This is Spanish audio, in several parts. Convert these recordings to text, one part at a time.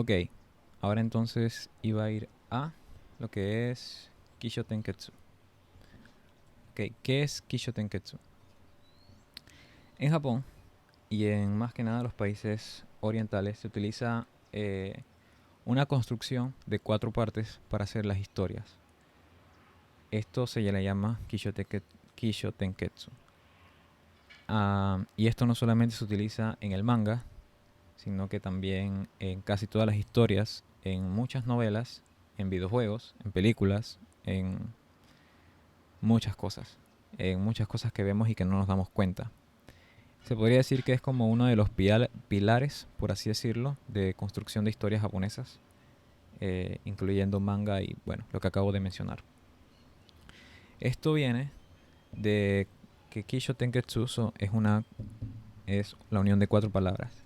Ok, ahora entonces iba a ir a lo que es Kisho Tenketsu. Ok, ¿qué es Kisho Tenketsu? En Japón y en más que nada los países orientales se utiliza una construcción de cuatro partes para hacer las historias. Esto se le llama Kisho Tenketsu. Y esto no solamente se utiliza en el manga, sino que también en casi todas las historias, en muchas novelas, en videojuegos, en películas, en muchas cosas que vemos y que no nos damos cuenta. Se podría decir que es como uno de los pilares, por así decirlo, de construcción de historias japonesas, incluyendo manga y, bueno, lo que acabo de mencionar. Esto viene de que Kisho Tenketsu es la unión de cuatro palabras.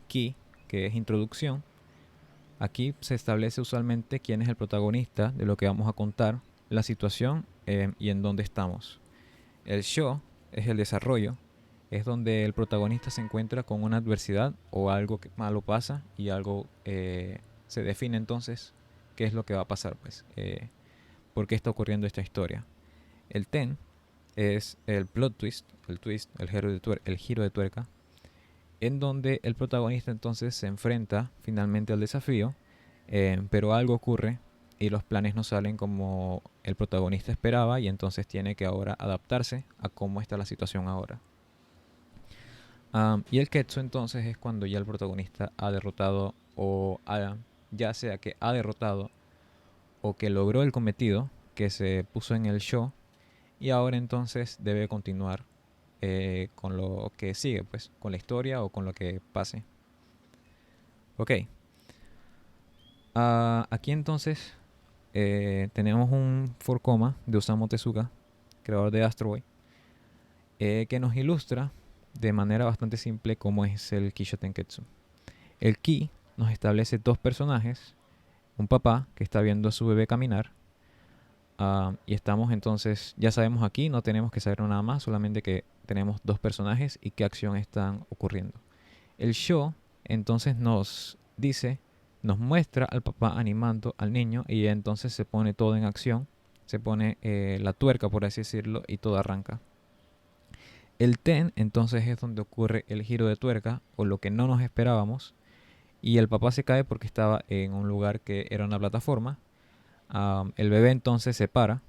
Ki, que es introducción. Aquí se establece usualmente quién es el protagonista de lo que vamos a contar, la situación y en dónde estamos. El sho es el desarrollo, es donde el protagonista se encuentra con una adversidad o algo que malo pasa y algo se define entonces qué es lo que va a pasar, pues, por qué está ocurriendo esta historia. El ten es el plot twist, el giro de tuerca, en donde el protagonista entonces se enfrenta finalmente al desafío, pero algo ocurre y los planes no salen como el protagonista esperaba y entonces tiene que ahora adaptarse a cómo está la situación ahora. Y el Ketsu entonces es cuando ya el protagonista ha derrotado ya sea que ha derrotado o que logró el cometido que se puso en el show y ahora entonces debe continuar con lo que sigue, pues, con la historia o con lo que pase. Ok. Aquí entonces tenemos un forcoma de Osamu Tezuka, creador de Astro Boy, que nos ilustra de manera bastante simple cómo es el Kisho Tenketsu. El Ki nos establece dos personajes, un papá que está viendo a su bebé caminar, y estamos entonces, ya sabemos aquí, no tenemos que saber nada más, solamente que tenemos dos personajes y qué acción están ocurriendo. El show entonces nos muestra al papá animando al niño y entonces se pone todo en acción, se pone la tuerca por así decirlo y todo arranca. El ten entonces es donde ocurre el giro de tuerca o lo que no nos esperábamos y el papá se cae porque estaba en un lugar que era una plataforma. El bebé entonces se para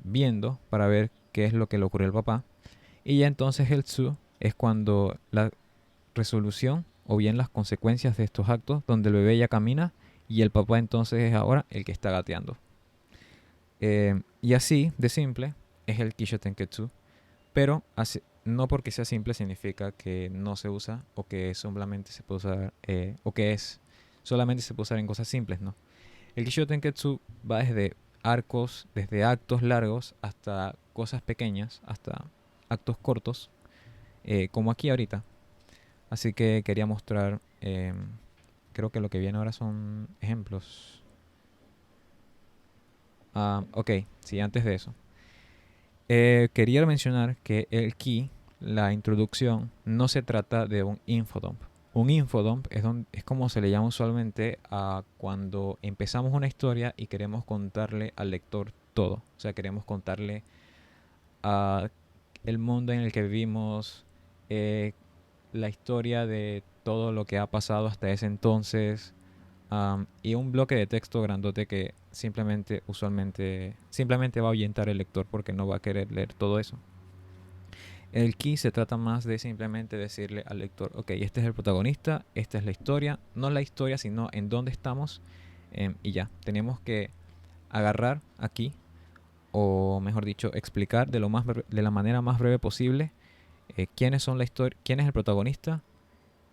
viendo para ver qué es lo que le ocurrió al papá y ya entonces el tsu es cuando la resolución o bien las consecuencias de estos actos donde el bebé ya camina y el papá entonces es ahora el que está gateando. Y así de simple es el Kisho Tenketsu, pero no porque sea simple significa que no se usa o que solamente se puede usar o que es solamente se puede usar en cosas simples, no. El Kisho Tenketsu va desde actos largos hasta cosas pequeñas, hasta actos cortos, como aquí ahorita. Así que quería mostrar, creo que lo que viene ahora son ejemplos. Ok, sí, antes de eso. Quería mencionar que el key, la introducción, no se trata de un infodump. Un infodump es como se le llama usualmente a cuando empezamos una historia y queremos contarle al lector todo. O sea, queremos contarle a el mundo en el que vivimos, eh, la historia de todo lo que ha pasado hasta ese entonces, y un bloque de texto grandote que simplemente va a ahuyentar el lector porque no va a querer leer todo eso. El key se trata más de simplemente decirle al lector, ok, este es el protagonista, esta es la historia, no la historia, sino en dónde estamos, y ya, tenemos que agarrar aquí, o mejor dicho, explicar de la manera más breve posible quiénes son quién es el protagonista,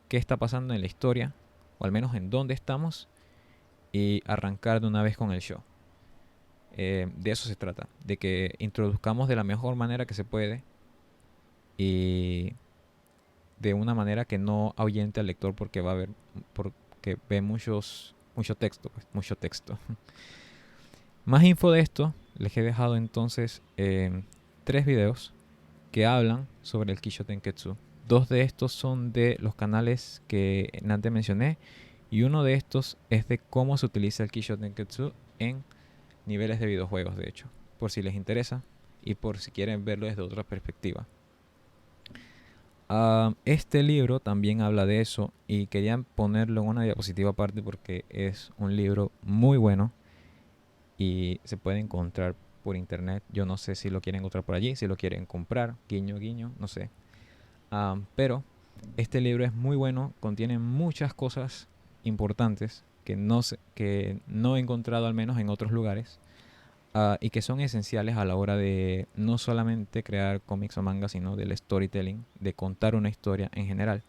qué está pasando en la historia, o al menos en dónde estamos, y arrancar de una vez con el show. De eso se trata, de que introduzcamos de la mejor manera que se puede y de una manera que no ahuyente al lector porque ve mucho texto, pues, mucho texto. Más info de esto les he dejado entonces 3 videos que hablan sobre el Kisho Tenketsu. 2 de estos son de los canales que antes mencioné Y uno de estos es de cómo se utiliza el Kisho Tenketsu en niveles de videojuegos, de hecho, por si les interesa y por si quieren verlo desde otra perspectiva. Este libro también habla de eso y quería ponerlo en una diapositiva aparte porque es un libro muy bueno y se puede encontrar por internet. Yo no sé si lo quieren encontrar por allí, si lo quieren comprar, guiño, guiño, no sé. Pero este libro es muy bueno, contiene muchas cosas importantes que no he encontrado al menos en otros lugares y que son esenciales a la hora de no solamente crear cómics o mangas, sino del storytelling, de contar una historia en general.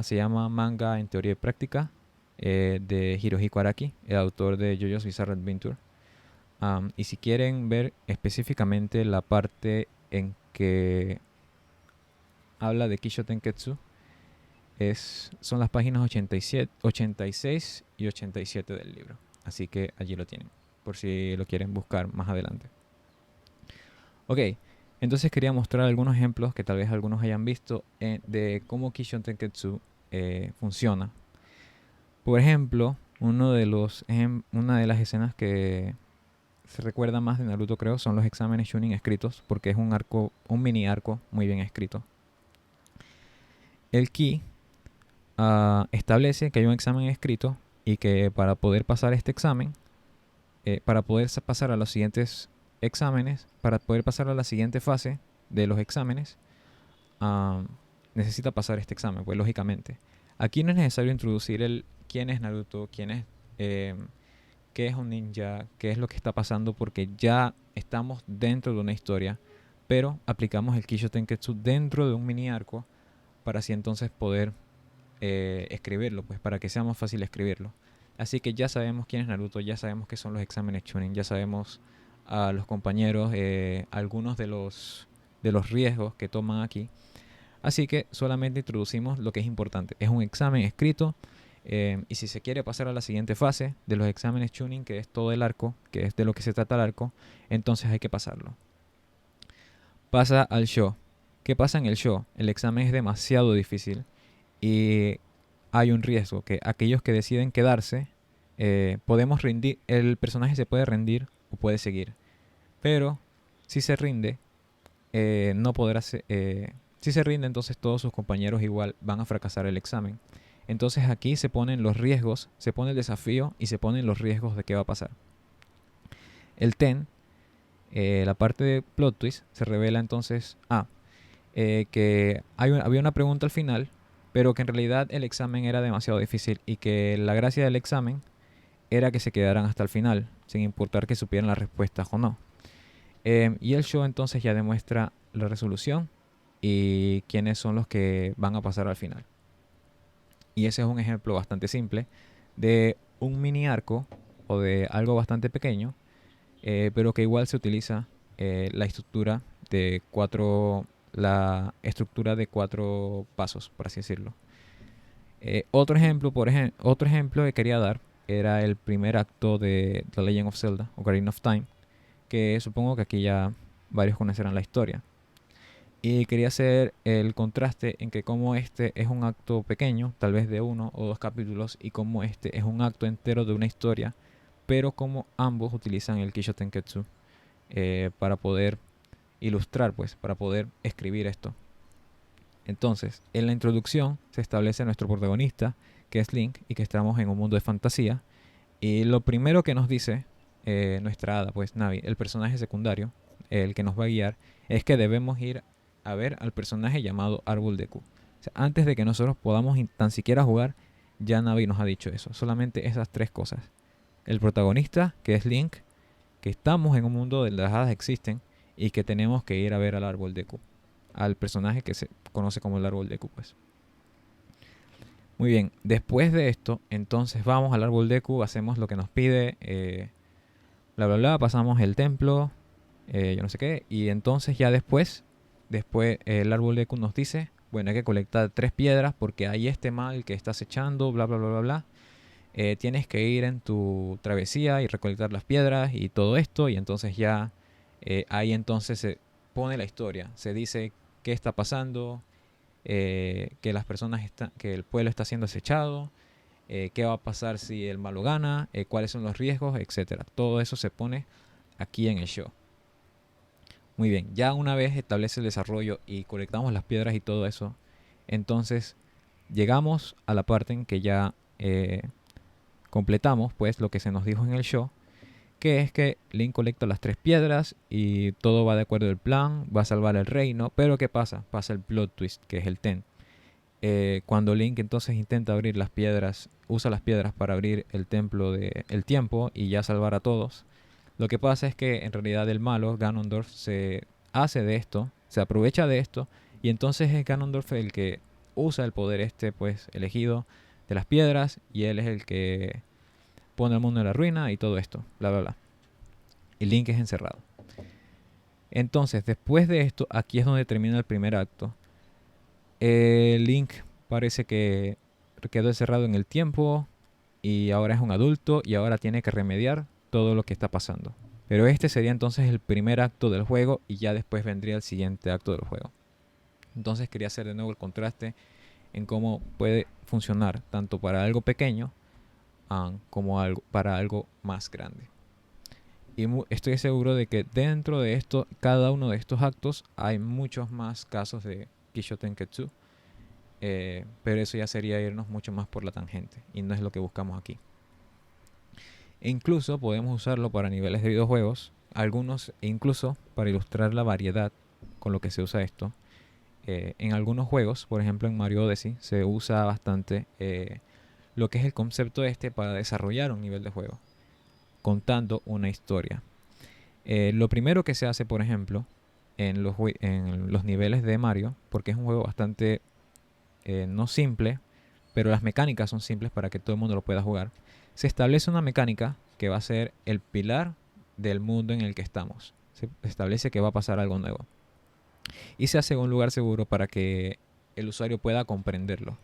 Se llama Manga en Teoría y Práctica de Hirohiko Araki, el autor de JoJo's Bizarre Adventure. Y si quieren ver específicamente la parte en que habla de Kisho Tenketsu, son las páginas 87, 86 y 87 del libro. Así que allí lo tienen, por si lo quieren buscar más adelante. Ok, entonces quería mostrar algunos ejemplos que tal vez algunos hayan visto de cómo Kisho Tenketsu funciona. Por ejemplo, una de las escenas que se recuerda más de Naruto, creo, son los exámenes Chunin escritos, porque es un mini arco muy bien escrito. El Ki establece que hay un examen escrito y que para poder pasar este examen, para poder pasar a los siguientes exámenes, para poder pasar a la siguiente fase de los exámenes, necesita pasar este examen, pues lógicamente. Aquí no es necesario introducir el quién es Naruto, qué es un ninja, qué es lo que está pasando, porque ya estamos dentro de una historia, pero aplicamos el Kisho Tenketsu dentro de un mini arco para así entonces poder escribirlo, pues para que sea más fácil escribirlo. Así que ya sabemos quién es Naruto, ya sabemos qué son los exámenes Chunin, ya sabemos a los compañeros, algunos de los riesgos que toman aquí. Así que solamente introducimos lo que es importante. Es un examen escrito y si se quiere pasar a la siguiente fase de los exámenes Chunin, que es todo el arco, que es de lo que se trata el arco, entonces hay que pasarlo. Pasa al show. ¿Qué pasa en el show? El examen es demasiado difícil y hay un riesgo que aquellos que deciden quedarse, podemos rendir, el personaje se puede rendir o puede seguir. Pero si se rinde, no podrá si se rinde, entonces todos sus compañeros igual van a fracasar el examen. Entonces aquí se ponen los riesgos, se pone el desafío y se ponen los riesgos de qué va a pasar. El TEN, la parte de plot twist, se revela entonces que había una pregunta al final, pero que en realidad el examen era demasiado difícil y que la gracia del examen era que se quedaran hasta el final, sin importar que supieran las respuestas o no. Y el show entonces ya demuestra la resolución y quiénes son los que van a pasar al final. Y ese es un ejemplo bastante simple de un mini arco o de algo bastante pequeño, pero que igual se utiliza la estructura de cuatro pasos, por así decirlo. Otro ejemplo que quería dar era el primer acto de The Legend of Zelda, Ocarina of Time, que supongo que aquí ya varios conocerán la historia. Y quería hacer el contraste en que como este es un acto pequeño, tal vez de 1 o 2 capítulos, y como este es un acto entero de una historia, pero como ambos utilizan el Kisho Tenketsu para poder ilustrar, pues, para poder escribir esto. Entonces, en la introducción se establece nuestro protagonista, que es Link, y que estamos en un mundo de fantasía. Y lo primero que nos dice nuestra hada, pues Navi, el personaje secundario, el que nos va a guiar, es que debemos ir a ver al personaje llamado Árbol Deku. O sea, antes de que nosotros podamos tan siquiera jugar, ya Navi nos ha dicho eso. Solamente esas tres cosas. El protagonista, que es Link, que estamos en un mundo donde las hadas existen y que tenemos que ir a ver al Árbol Deku. Al personaje que se conoce como el Árbol Deku, pues. Muy bien, después de esto, entonces vamos al Árbol Deku, hacemos lo que nos pide, bla bla bla, pasamos el templo, yo no sé qué, y entonces ya después el Árbol Deku nos dice, bueno, hay que colectar 3 piedras porque hay este mal que estás echando, bla bla bla bla bla. Tienes que ir en tu travesía y recolectar las piedras y todo esto, y entonces ya ahí entonces se pone la historia, se dice qué está pasando, que las personas que el pueblo está siendo acechado qué va a pasar si el malo gana, cuáles son los riesgos, etcétera. Todo eso se pone aquí en el show. Muy bien, ya una vez establece el desarrollo y colectamos las piedras y todo eso, entonces llegamos a la parte en que ya completamos pues lo que se nos dijo en el show, que es que Link colecta las 3 piedras y todo va de acuerdo al plan, va a salvar el reino, pero ¿qué pasa? Pasa el plot twist, que es el Ten. Cuando Link entonces intenta abrir las piedras, usa las piedras para abrir el templo del tiempo y ya salvar a todos, lo que pasa es que en realidad el malo, Ganondorf, se hace de esto, se aprovecha de esto, y entonces es Ganondorf el que usa el poder este, pues, elegido de las piedras, y él es el que pone al mundo en la ruina y todo esto, bla, bla, bla. Y Link es encerrado. Entonces, después de esto, aquí es donde termina el primer acto. Link parece que quedó encerrado en el tiempo, y ahora es un adulto, y ahora tiene que remediar todo lo que está pasando. Pero este sería entonces el primer acto del juego y ya después vendría el siguiente acto del juego. Entonces quería hacer de nuevo el contraste en cómo puede funcionar tanto para algo pequeño como para algo más grande. Y estoy seguro de que dentro de esto, cada uno de estos actos, hay muchos más casos de Kisho Tenketsu. Pero eso ya sería irnos mucho más por la tangente y no es lo que buscamos aquí. E incluso podemos usarlo para niveles de videojuegos, algunos incluso para ilustrar la variedad con lo que se usa esto. En algunos juegos, por ejemplo en Mario Odyssey, se usa bastante lo que es el concepto este para desarrollar un nivel de juego, contando una historia. Lo primero que se hace, por ejemplo, en los niveles de Mario, porque es un juego bastante no simple, pero las mecánicas son simples para que todo el mundo lo pueda jugar, se establece una mecánica que va a ser el pilar del mundo en el que estamos. Se establece que va a pasar algo nuevo. Y se hace en un lugar seguro para que el usuario pueda comprenderlo.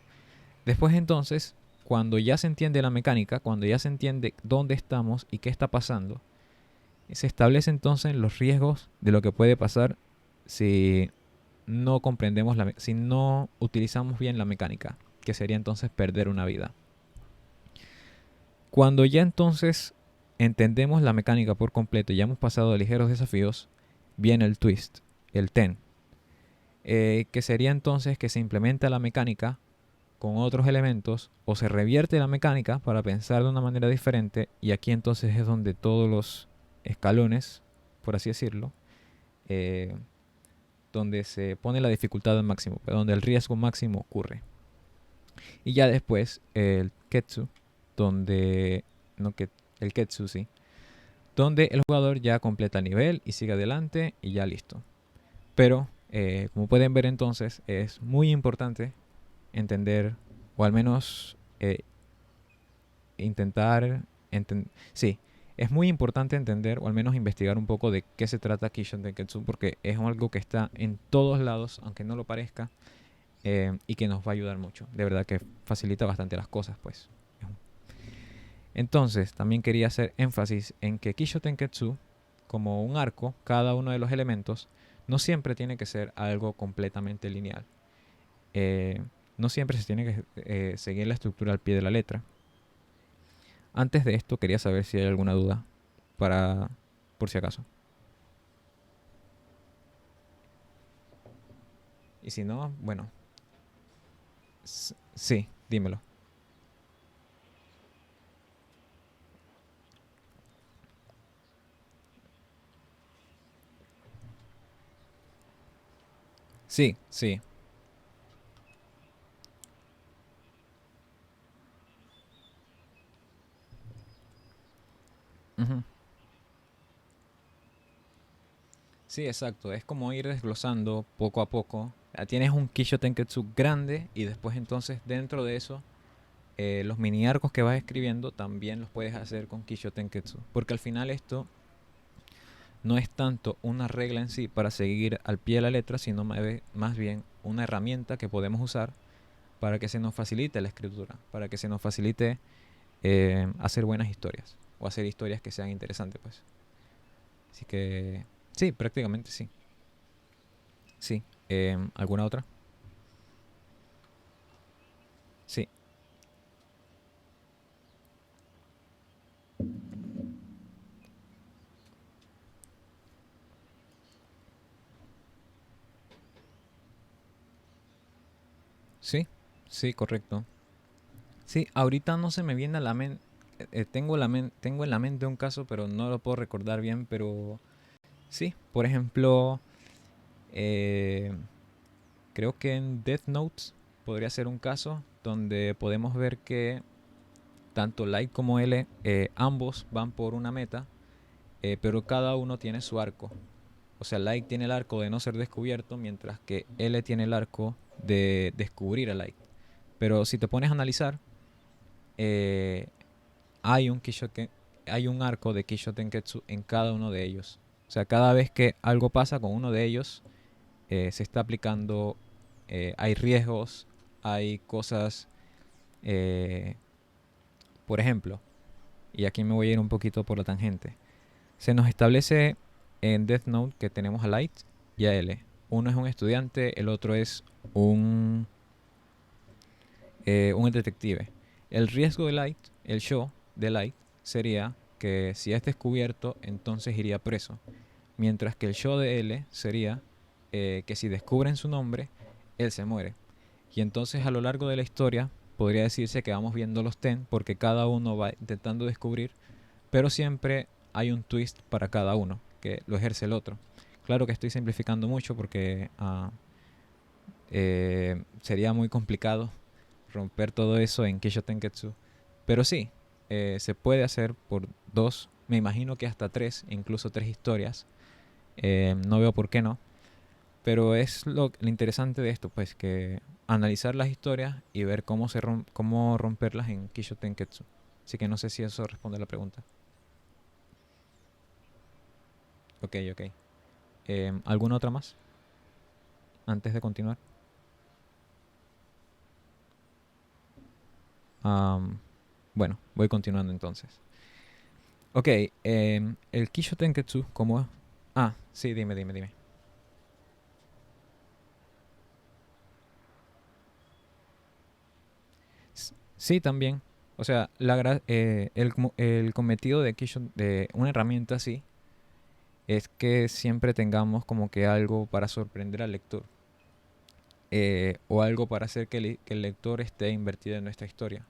Después entonces, cuando ya se entiende la mecánica, cuando ya se entiende dónde estamos y qué está pasando, se establece entonces los riesgos de lo que puede pasar si no comprendemos, si no utilizamos bien la mecánica, que sería entonces perder una vida. Cuando ya entonces entendemos la mecánica por completo y ya hemos pasado de ligeros desafíos, viene el twist, el ten, que sería entonces que se implementa la mecánica con otros elementos o se revierte la mecánica para pensar de una manera diferente, y aquí entonces es donde todos los escalones, por así decirlo, donde se pone la dificultad al máximo, donde el riesgo máximo ocurre. Y ya después el Ketsu, donde no que el Ketsu sí, donde el jugador ya completa el nivel y sigue adelante y ya listo. Pero como pueden ver entonces es muy importante entender, o al menos intentar sí, es muy importante entender o al menos investigar un poco de qué se trata Kisho Tenketsu, porque es algo que está en todos lados, aunque no lo parezca, y que nos va a ayudar mucho. De verdad que facilita bastante las cosas, pues. Entonces, también quería hacer énfasis en que Kisho Tenketsu, como un arco, cada uno de los elementos, no siempre tiene que ser algo completamente lineal. No siempre se tiene que seguir la estructura al pie de la letra. Antes de esto, quería saber si hay alguna duda, por si acaso. Y si no, bueno, sí, dímelo. Sí, sí. Ujú. Sí, exacto. Es como ir desglosando poco a poco. Tienes un Kisho Tenketsu grande y después entonces dentro de eso los mini arcos que vas escribiendo también los puedes hacer con Kisho Tenketsu. Porque al final esto no es tanto una regla en sí para seguir al pie de la letra, sino más bien una herramienta que podemos usar para que se nos facilite la escritura, para que se nos facilite hacer buenas historias o hacer historias que sean interesantes, pues. Así que sí, prácticamente sí. Sí. ¿Alguna otra? Sí. Sí, sí, correcto. Sí, ahorita no se me viene a la mente. Tengo en la mente un caso, pero no lo puedo recordar bien. Pero sí, por ejemplo, eh, creo que en Death Note podría ser un caso donde podemos ver que tanto Light como L, ambos van por una meta, pero cada uno tiene su arco. O sea, Light tiene el arco de no ser descubierto, mientras que L tiene el arco de descubrir a Light. Pero si te pones a analizar, eh, hay un Kishoten, hay un arco de Kisho Tenketsu en cada uno de ellos. O sea, cada vez que algo pasa con uno de ellos, se está aplicando, hay riesgos, hay cosas, eh, por ejemplo, y aquí me voy a ir un poquito por la tangente. Se nos establece en Death Note que tenemos a Light y a L. Uno es un estudiante, el otro es un, un detective. El riesgo de Light, el show de Light, sería que si es descubierto, entonces iría preso. Mientras que el show de L sería que si descubren su nombre, él se muere. Y entonces a lo largo de la historia podría decirse que vamos viendo los ten porque cada uno va intentando descubrir, pero siempre hay un twist para cada uno, que lo ejerce el otro. Claro que estoy simplificando mucho porque sería muy complicado romper todo eso en Kisho Tenketsu. Pero sí, se puede hacer por dos, me imagino que hasta tres, incluso tres historias. No veo por qué no. Pero es lo interesante de esto, pues que analizar las historias y ver cómo romperlas en Kisho Tenketsu. Así que no sé si eso responde a la pregunta. Ok, ok. ¿Alguna otra más? Antes de continuar. Am, bueno, voy continuando entonces. Ok, el Kisho Tenketsu, ¿cómo? Ah, sí, dime. Sí, también. O sea, el cometido de Kisho, de una herramienta así, es que siempre tengamos como que algo para sorprender al lector. O algo para hacer que el lector esté invertido en nuestra historia.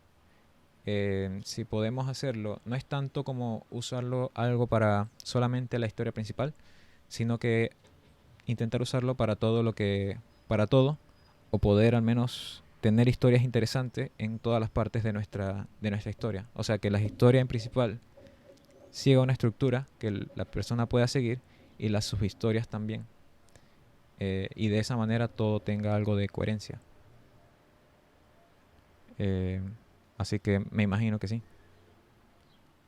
Si podemos hacerlo, no es tanto como usarlo algo para solamente la historia principal, sino que intentar usarlo para para todo, o poder al menos tener historias interesantes en todas las partes de nuestra historia. O sea, que la historia en principal siga una estructura que la persona pueda seguir y las subhistorias también. Y de esa manera todo tenga algo de coherencia. Eh, Así que me imagino que sí.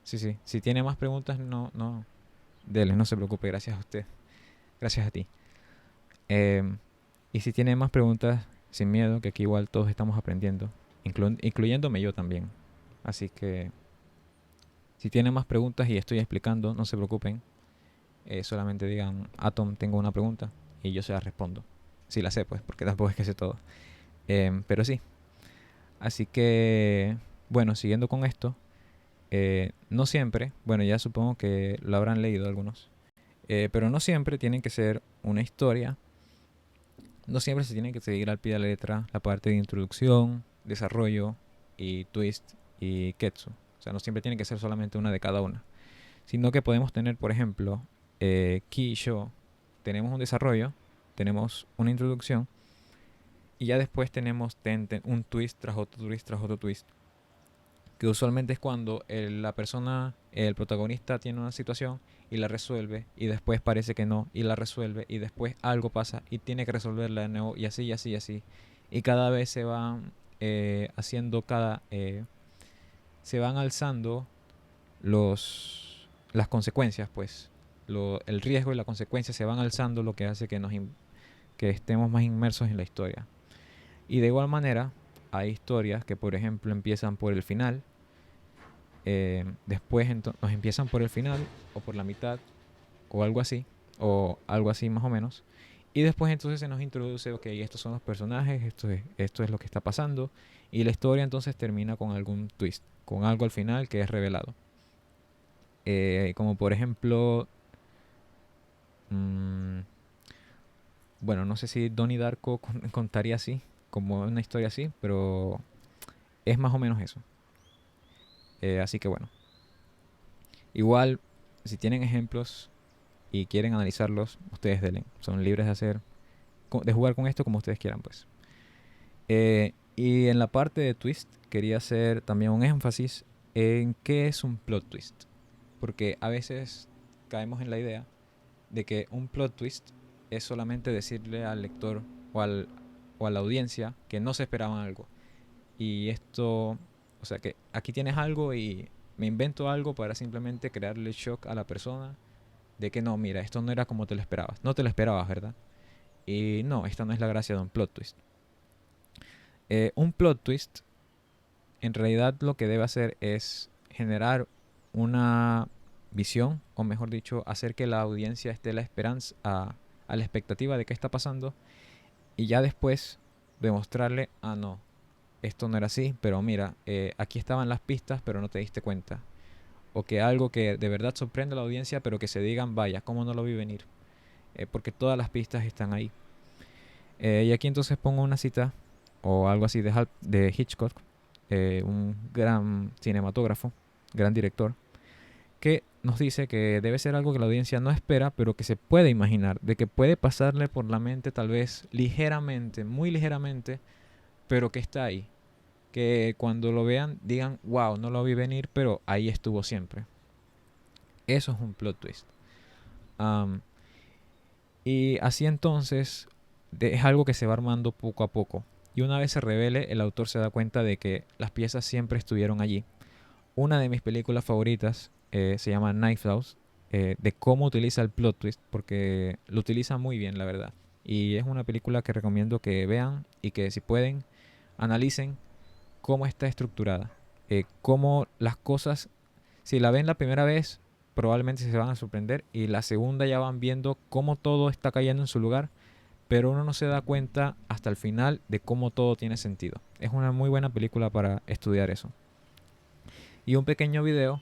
Sí, sí. Si tiene más preguntas, no. Dele, no se preocupe. Gracias a usted. Gracias a ti. Eh, y si tiene más preguntas, sin miedo, que aquí igual todos estamos aprendiendo, incluyéndome yo también. Así que si tienen más preguntas y estoy explicando, no se preocupen. Solamente digan, Atom, tengo una pregunta y yo se la respondo. Si la sé, pues, porque tampoco es que sé todo. Pero sí. Así que, bueno, siguiendo con esto, no siempre, bueno, ya supongo que lo habrán leído algunos, pero no siempre tienen que ser una historia. No siempre se tiene que seguir al pie de la letra la parte de introducción, desarrollo y twist y ketsu. O sea, no siempre tiene que ser solamente una de cada una. Sino que podemos tener, por ejemplo, Ki y Sho. Tenemos un desarrollo, tenemos una introducción y ya después tenemos un twist tras otro twist tras otro twist. Que usualmente es cuando la persona, el protagonista tiene una situación y la resuelve y después parece que no y la resuelve y después algo pasa y tiene que resolverla de nuevo y así y así y así. Y cada vez se van haciendo se van alzando las consecuencias, pues. El riesgo y la consecuencia se van alzando, lo que hace que estemos más inmersos en la historia. Y de igual manera, hay historias que, por ejemplo, empiezan por el final, después nos empiezan por el final o por la mitad o algo así más o menos. Y después entonces se nos introduce, ok, estos son los personajes, esto es lo que está pasando. Y la historia entonces termina con algún twist, con algo al final que es revelado. Como por ejemplo, mmm, bueno, no sé si Donnie Darko contaría así, como una historia así, pero es más o menos eso. Así que bueno, igual si tienen ejemplos y quieren analizarlos, ustedes denle. Son libres de de jugar con esto como ustedes quieran, pues. Y en la parte de twist quería hacer también un énfasis en qué es un plot twist, porque a veces caemos en la idea de que un plot twist es solamente decirle al lector o, o a la audiencia que no se esperaban algo. Y esto, o sea, que aquí tienes algo y me invento algo para simplemente crearle shock a la persona de que no, mira, esto no era como te lo esperabas. No te lo esperabas, ¿verdad? Y no, esta no es la gracia de un plot twist. Un plot twist, en realidad lo que debe hacer es generar una visión, o mejor dicho, hacer que la audiencia esté a la expectativa de qué está pasando y ya después demostrarle, ah, no, esto no era así, pero mira, aquí estaban las pistas, pero no te diste cuenta. O que algo que de verdad sorprende a la audiencia, pero que se digan, vaya, ¿cómo no lo vi venir? Porque todas las pistas están ahí. Y aquí entonces pongo una cita o algo así de Hitchcock, un gran cinematógrafo, gran director, que nos dice que debe ser algo que la audiencia no espera, pero que se puede imaginar, de que puede pasarle por la mente tal vez ligeramente, muy ligeramente, pero que está ahí. Que cuando lo vean digan, wow, no lo vi venir, pero ahí estuvo siempre. Eso es un plot twist. Um, y así entonces es algo que se va armando poco a poco. Y una vez se revele, el autor se da cuenta de que las piezas siempre estuvieron allí. Una de mis películas favoritas se llama Knives Out, de cómo utiliza el plot twist, porque lo utiliza muy bien, la verdad. Y es una película que recomiendo que vean y que si pueden, analicen cómo está estructurada. Cómo las cosas, si la ven la primera vez, probablemente se van a sorprender y la segunda ya van viendo cómo todo está cayendo en su lugar, pero uno no se da cuenta hasta el final de cómo todo tiene sentido. Es una muy buena película para estudiar eso. Y un pequeño video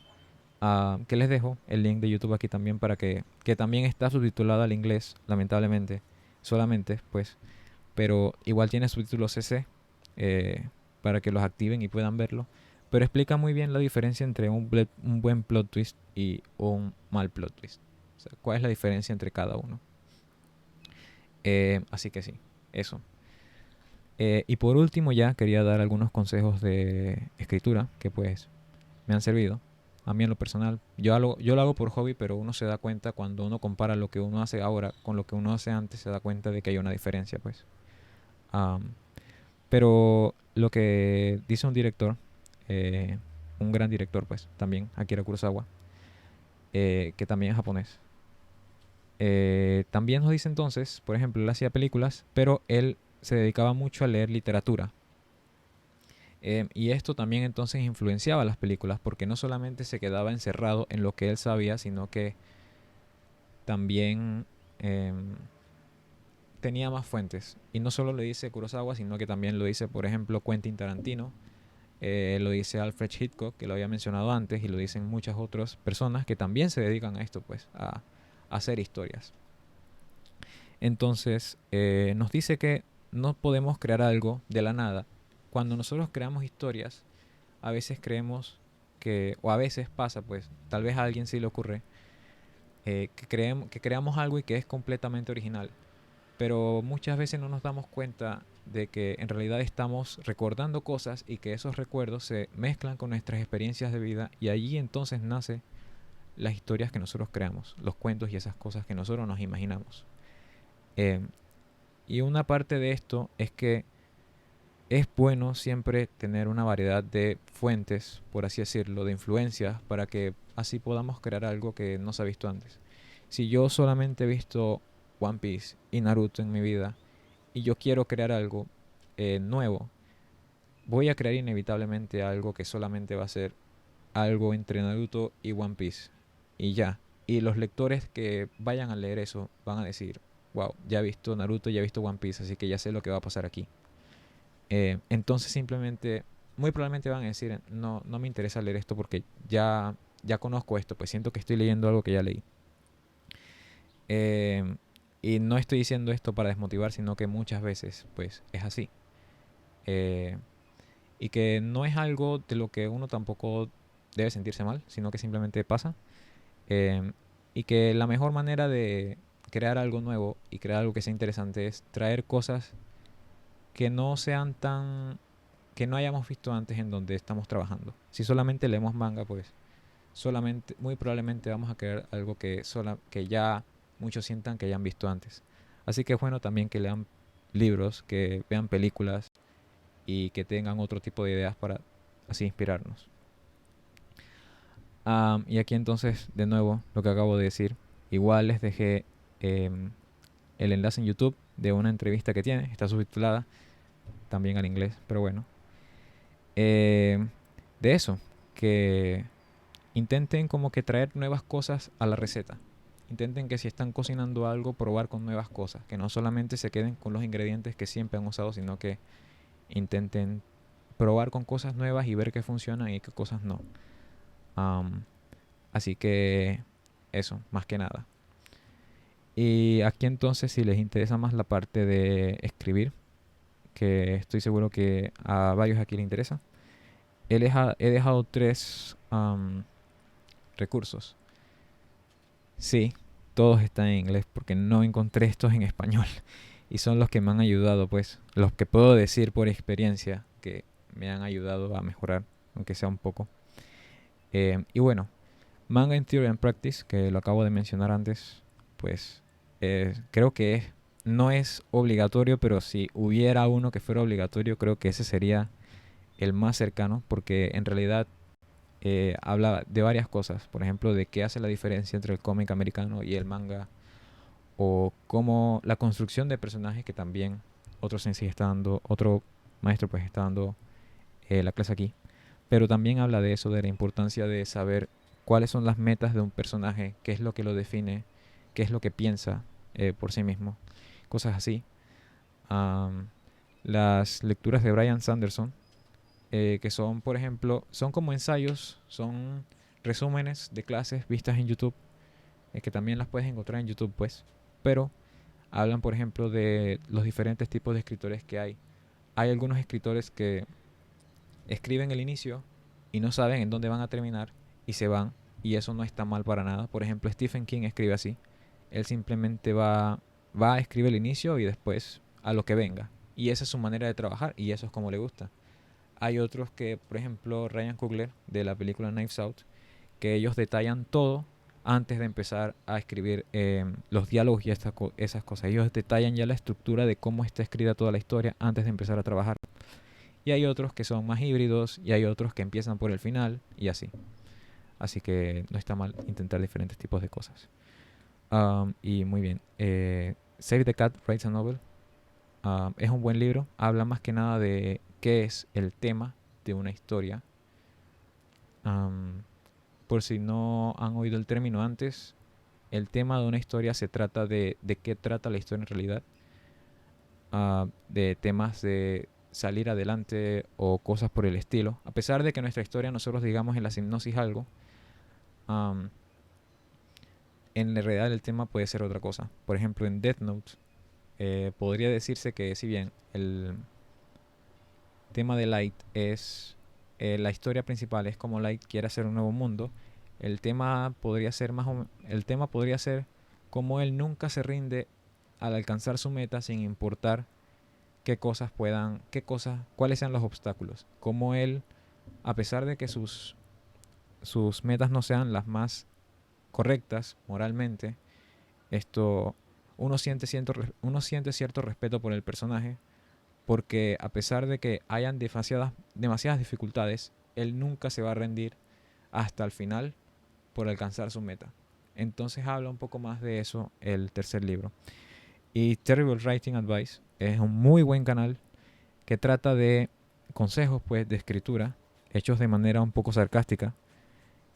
que les dejo, el link de YouTube aquí también para que también está subtitulado al inglés, lamentablemente, solamente, pues, pero igual tiene subtítulos CC para que los activen y puedan verlo. Pero explica muy bien la diferencia entre un buen plot twist y un mal plot twist. O sea, cuál es la diferencia entre cada uno. Así que sí, eso. Y por último ya quería dar algunos consejos de escritura que pues me han servido. A mí en lo personal, yo lo hago por hobby, pero uno se da cuenta cuando uno compara lo que uno hace ahora con lo que uno hace antes, se da cuenta de que hay una diferencia, pues. Um, pero lo que dice un director, un gran director, pues, también, Akira Kurosawa, que también es japonés, también nos dice entonces, por ejemplo, él hacía películas, pero él se dedicaba mucho a leer literatura. Y esto también entonces influenciaba las películas, porque no solamente se quedaba encerrado en lo que él sabía, sino que también tenía más fuentes. Y no solo lo dice Kurosawa, sino que también lo dice, por ejemplo, Quentin Tarantino, lo dice Alfred Hitchcock, que lo había mencionado antes, y lo dicen muchas otras personas que también se dedican a esto, pues, a hacer historias. Entonces, nos dice que no podemos crear algo de la nada. Cuando nosotros creamos historias, a veces creemos que, o a veces pasa, pues, tal vez a alguien sí le ocurre, que creamos algo y que es completamente original. Pero muchas veces no nos damos cuenta de que en realidad estamos recordando cosas y que esos recuerdos se mezclan con nuestras experiencias de vida y allí entonces nace las historias que nosotros creamos, los cuentos y esas cosas que nosotros nos imaginamos. Eh, y una parte de esto es que es bueno siempre tener una variedad de fuentes, por así decirlo, de influencias, para que así podamos crear algo que no se ha visto antes. Si yo solamente he visto One Piece y Naruto en mi vida y yo quiero crear algo nuevo, voy a crear inevitablemente algo que solamente va a ser algo entre Naruto y One Piece. Y ya. Y los lectores que vayan a leer eso van a decir, wow, ya he visto Naruto, ya he visto One Piece, así que ya sé lo que va a pasar aquí. Entonces simplemente, muy probablemente van a decir, no, no me interesa leer esto porque ya conozco esto, pues siento que estoy leyendo algo que ya leí. Y no estoy diciendo esto para desmotivar, sino que muchas veces, pues, es así. eh, y que no es algo de lo que uno tampoco debe sentirse mal, sino que simplemente pasa. eh, y que la mejor manera de crear algo nuevo y crear algo que sea interesante es traer cosas que no sean tan que no hayamos visto antes en donde estamos trabajando. Si solamente leemos manga, pues solamente muy probablemente vamos a crear algo que ya muchos sientan que ya han visto antes. Así que es bueno también que lean libros, que vean películas y que tengan otro tipo de ideas para así inspirarnos. Y aquí entonces, de nuevo, lo que acabo de decir. Igual les dejé em, el enlace en YouTube de una entrevista que tiene. Está subtitulada también al inglés, pero bueno. De eso, que intenten como que traer nuevas cosas a la receta. Intenten que si están cocinando algo, probar con nuevas cosas. Que no solamente se queden con los ingredientes que siempre han usado, sino que intenten probar con cosas nuevas y ver qué funcionan y qué cosas no. Así que eso, más que nada. Y aquí entonces, si les interesa más la parte de escribir, que estoy seguro que a varios aquí les interesa, he dejado tres recursos. Sí, todos están en inglés porque no encontré estos en español. Y son los que me han ayudado, pues, los que puedo decir por experiencia que me han ayudado a mejorar, aunque sea un poco. Y bueno, Manga in Theory and Practice, que lo acabo de mencionar antes, pues creo que no es obligatorio, pero si hubiera uno que fuera obligatorio, creo que ese sería el más cercano, porque en realidad habla de varias cosas. Por ejemplo, de qué hace la diferencia entre el cómic americano y el manga, o cómo la construcción de personajes, que también otro sensei está dando, otro maestro pues está dando la clase aquí. Pero también habla de eso, de la importancia de saber cuáles son las metas de un personaje, qué es lo que lo define, qué es lo que piensa por sí mismo, cosas así. Am, las lecturas de Bryan Sanderson, que son, por ejemplo, son como ensayos, son resúmenes de clases vistas en YouTube, que también las puedes encontrar en YouTube, pues, pero hablan, por ejemplo, de los diferentes tipos de escritores que hay. Hay algunos escritores que escriben el inicio y no saben en dónde van a terminar y se van, y eso no está mal para nada. Por ejemplo, Stephen King escribe así. Él simplemente va a escribir el inicio y después a lo que venga. Y esa es su manera de trabajar y eso es como le gusta. Hay otros que, por ejemplo, Ryan Coogler de la película Knives Out, que ellos detallan todo antes de empezar a escribir los diálogos y esas cosas. Ellos detallan ya la estructura de cómo está escrita toda la historia antes de empezar a trabajar. Y hay otros que son más híbridos y hay otros que empiezan por el final y así. Así que no está mal intentar diferentes tipos de cosas. Y muy bien. Save the Cat Writes a Novel. Es un buen libro. Habla más que nada de qué es el tema de una historia. Por si no han oído el término antes, el tema de una historia se trata de qué trata la historia en realidad. De temas de salir adelante o cosas por el estilo. A pesar de que nuestra historia nosotros digamos en la hipnosis algo, en realidad el tema puede ser otra cosa. Por ejemplo, en Death Note podría decirse que si bien el tema de Light es la historia principal es como Light quiere hacer un nuevo mundo, el tema podría ser el tema podría ser como él nunca se rinde al alcanzar su meta sin importar cuáles sean los obstáculos. Como él, a pesar de que sus metas no sean las más correctas moralmente, esto uno siente cierto respeto por el personaje, porque a pesar de que hayan demasiadas dificultades, él nunca se va a rendir hasta el final por alcanzar su meta. Entonces habla un poco más de eso el tercer libro. Y Terrible Writing Advice es un muy buen canal que trata de consejos pues de escritura hechos de manera un poco sarcástica,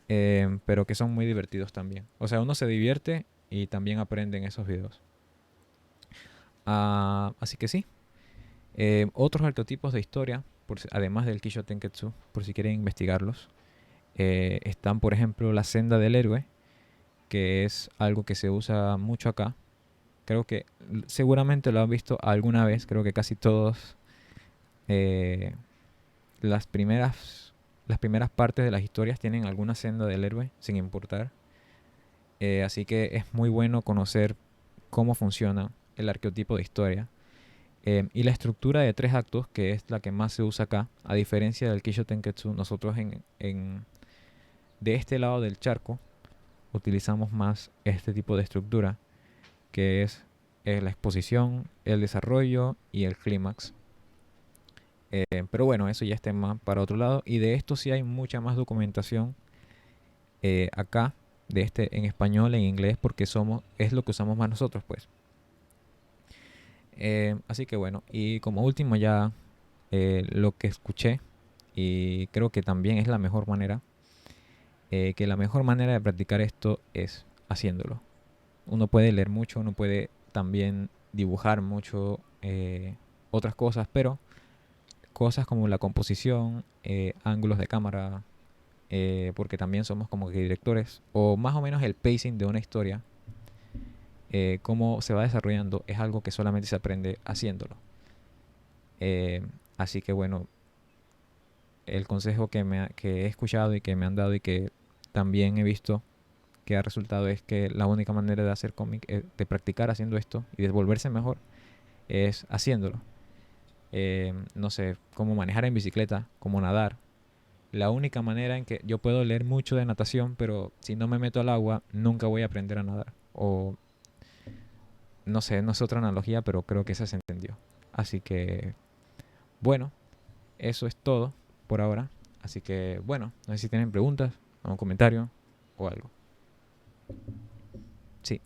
pero que son muy divertidos también. O sea, uno se divierte y también aprende en esos videos. Así que sí. Otros arquetipos de historia, además del Kisho Tenketsu, por si quieren investigarlos, están por ejemplo la senda del héroe, que es algo que se usa mucho acá. Creo que seguramente lo han visto alguna vez, creo que casi todos eh, las primeras, las primeras partes de las historias tienen alguna senda del héroe, sin importar. Así que es muy bueno conocer cómo funciona el arqueotipo de historia. Y la estructura de 3 actos, que es la que más se usa acá, a diferencia del Kisho Tenketsu, nosotros de este lado del charco utilizamos más este tipo de estructura, que es la exposición, el desarrollo y el clímax. Pero bueno, eso ya es tema para otro lado. Y de esto sí hay mucha más documentación acá, de este en español, en inglés, porque es lo que usamos más nosotros, pues. Así que bueno, y como último ya lo que escuché, y creo que también es la mejor manera, que la mejor manera de practicar esto es haciéndolo. Uno puede leer mucho, uno puede también dibujar mucho, otras cosas, pero cosas como la composición, ángulos de cámara, porque también somos como que directores, o más o menos el pacing de una historia, cómo se va desarrollando, es algo que solamente se aprende haciéndolo. Eh, Así que bueno, el consejo que he escuchado y que me han dado y que también he visto que ha resultado es que la única manera de hacer cómic, de practicar haciendo esto y de volverse mejor, es haciéndolo. No sé, cómo manejar en bicicleta, cómo nadar. La única manera en que yo puedo leer mucho de natación, pero si no me meto al agua, nunca voy a aprender a nadar. O no sé, no es otra analogía, pero creo que esa se entendió. Así que, bueno, eso es todo por ahora. Así que, bueno, no sé si tienen preguntas, algún comentario o algo. Sí.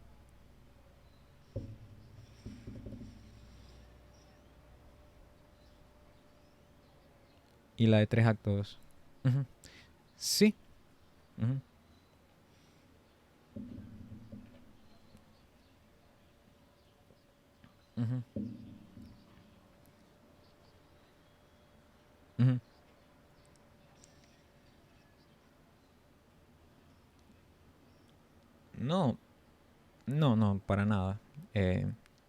Y la de 3 actos. Ujú. Sí. Ujú, ujú, ujú. No, no, no, para nada. Eh,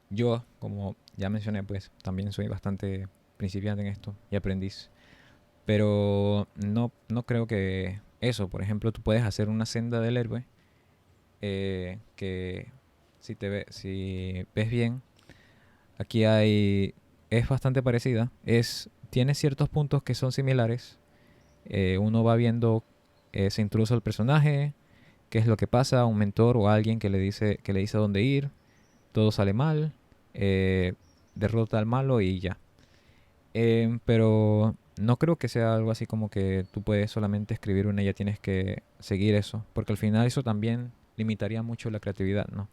yo, como ya mencioné, pues también soy bastante principiante en esto y aprendiz. Pero no creo que eso, por ejemplo, tú puedes hacer una senda del héroe, que si ves bien, aquí es bastante parecida. Tiene ciertos puntos que son similares. Uno va viendo ese intruso al personaje, qué es lo que pasa, un mentor o alguien que le dice a dónde ir, todo sale mal, eh, derrota al malo y ya. Pero no creo que sea algo así como que tú puedes solamente escribir una y ya tienes que seguir eso, porque al final eso también limitaría mucho la creatividad, ¿no?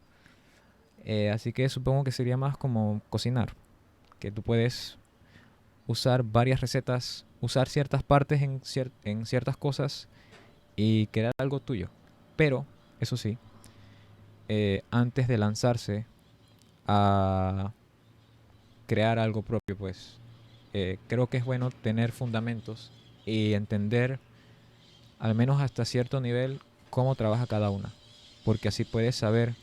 Así que supongo que sería más como cocinar, que tú puedes usar varias recetas, usar ciertas partes en ciertas cosas y crear algo tuyo. Pero, eso sí, antes de lanzarse a crear algo propio, pues creo que es bueno tener fundamentos y entender, al menos hasta cierto nivel, cómo trabaja cada una. Porque así puedes saber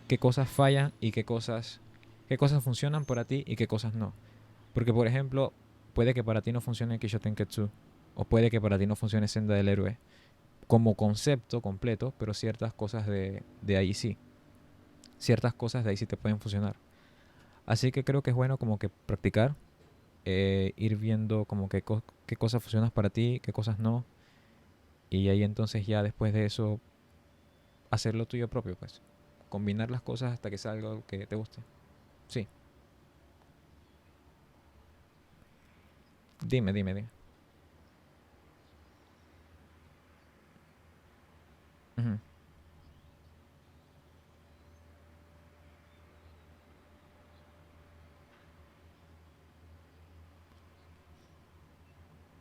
qué cosas fallan y qué cosas funcionan para ti y qué cosas no. Porque, por ejemplo, puede que para ti no funcione Kisho Tenketsu, o puede que para ti no funcione Senda del Héroe como concepto completo, pero ciertas cosas de ahí sí. Ciertas cosas de ahí sí te pueden funcionar. Así que creo que es bueno como que practicar, ir viendo como que qué cosas funcionan para ti, qué cosas no, y ahí entonces ya después de eso hacer lo tuyo propio, pues. Combinar las cosas hasta que salga algo que te guste. Sí, dime. Ujú.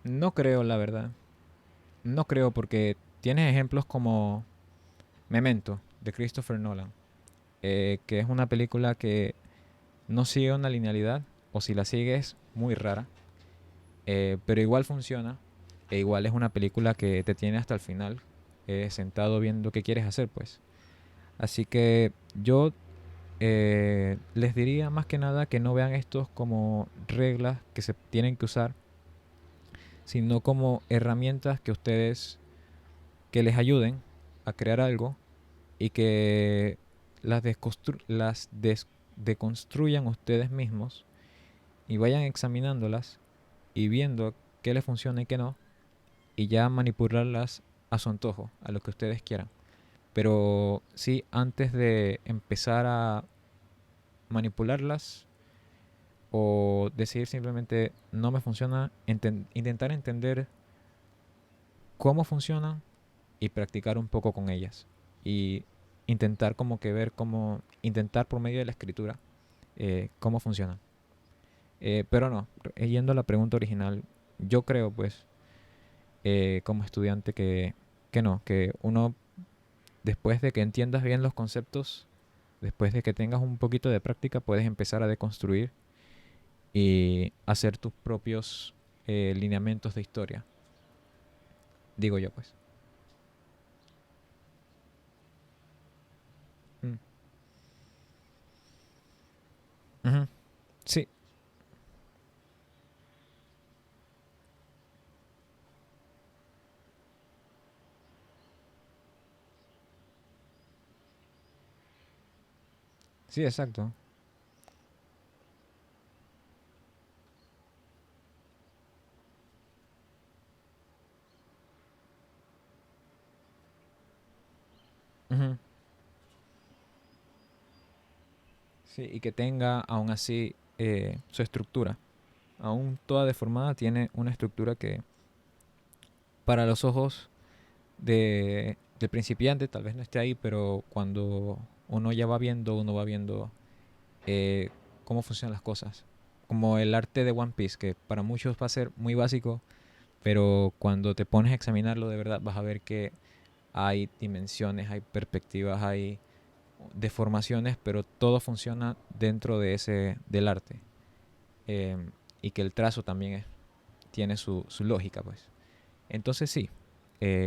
No creo, la verdad. No creo porque tienes ejemplos como Memento, de Christopher Nolan, que es una película que no sigue una linealidad, o si la sigue es muy rara, pero igual funciona, e igual es una película que te tiene hasta el final, sentado viendo qué quieres hacer, pues. Así que yo les diría más que nada que no vean estos como reglas que se tienen que usar, sino como herramientas que ustedes, que les ayuden a crear algo y que deconstruyan ustedes mismos y vayan examinándolas y viendo qué les funciona y qué no, y ya manipularlas a su antojo, a lo que ustedes quieran. Pero sí, antes de empezar a manipularlas o decir simplemente no me funciona, intentar entender cómo funcionan y practicar un poco con ellas. Y intentar como que ver cómo, intentar por medio de la escritura, cómo funcionan. Pero no, yendo a la pregunta original, yo creo pues como estudiante que no, que uno después de que entiendas bien los conceptos, después de que tengas un poquito de práctica, puedes empezar a deconstruir y hacer tus propios lineamientos de historia, digo yo pues. Mm. Ujú. Sí, sí, exacto. Ujú. Sí, y que tenga aún así su estructura. Aún toda deformada tiene una estructura que para los ojos de principiante tal vez no esté ahí, pero cuando uno ya va viendo, uno va viendo eh, cómo funcionan las cosas. Como el arte de One Piece, que para muchos va a ser muy básico, pero cuando te pones a examinarlo de verdad vas a ver que hay dimensiones, hay perspectivas, hay deformaciones, pero todo funciona dentro de ese del arte. Y que el trazo también tiene su lógica, pues. Entonces sí,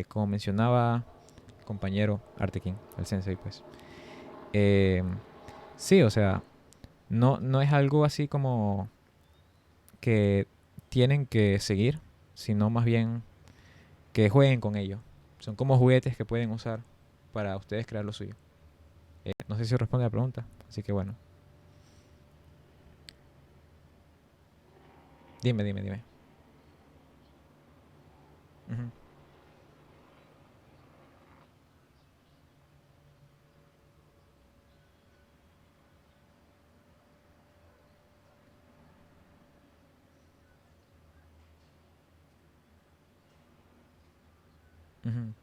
como mencionaba el compañero Artekin, el sensei, pues. eh, sí, o sea, no es algo así como que tienen que seguir, sino más bien que jueguen con ello. Son como juguetes que pueden usar para ustedes crear lo suyo. No sé si responde a la pregunta, así que bueno, dime. Ujú, ujú.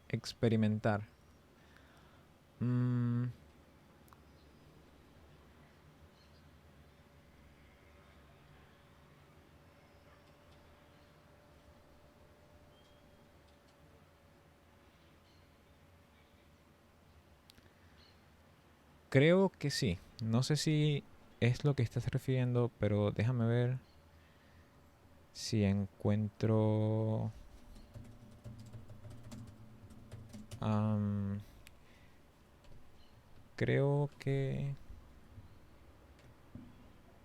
Experimentar. Mm, creo que sí. No sé si es lo que estás refiriendo, pero déjame ver si encuentro... am, creo que...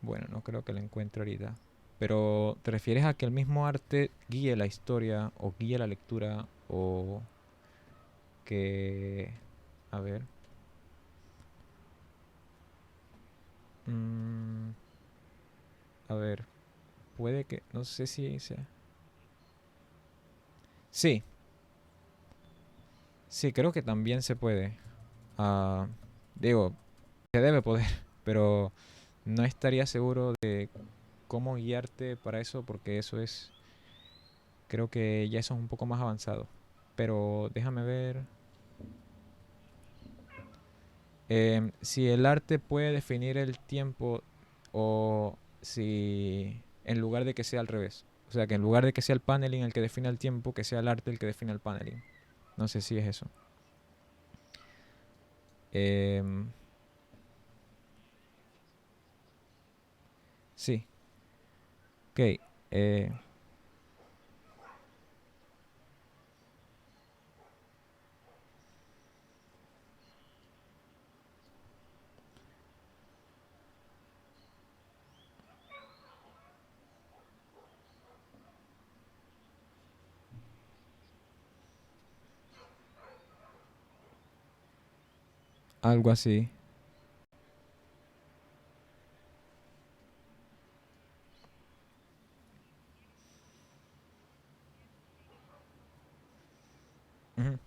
Bueno, no creo que lo encuentre ahorita. Pero ¿te refieres a que el mismo arte guíe la historia o guíe la lectura o que... A ver. mm, a ver, puede que... No sé si sea... Sí, sí, creo que también se puede. Ah, digo, se debe poder, pero no estaría seguro de cómo guiarte para eso porque eso es... Creo que ya eso es un poco más avanzado. Pero déjame ver. Si el arte puede definir el tiempo o si en lugar de que sea al revés. O sea, que en lugar de que sea el paneling el que define el tiempo, que sea el arte el que define el paneling. No sé si es eso. Em, sí, ok. algo así. Ujú.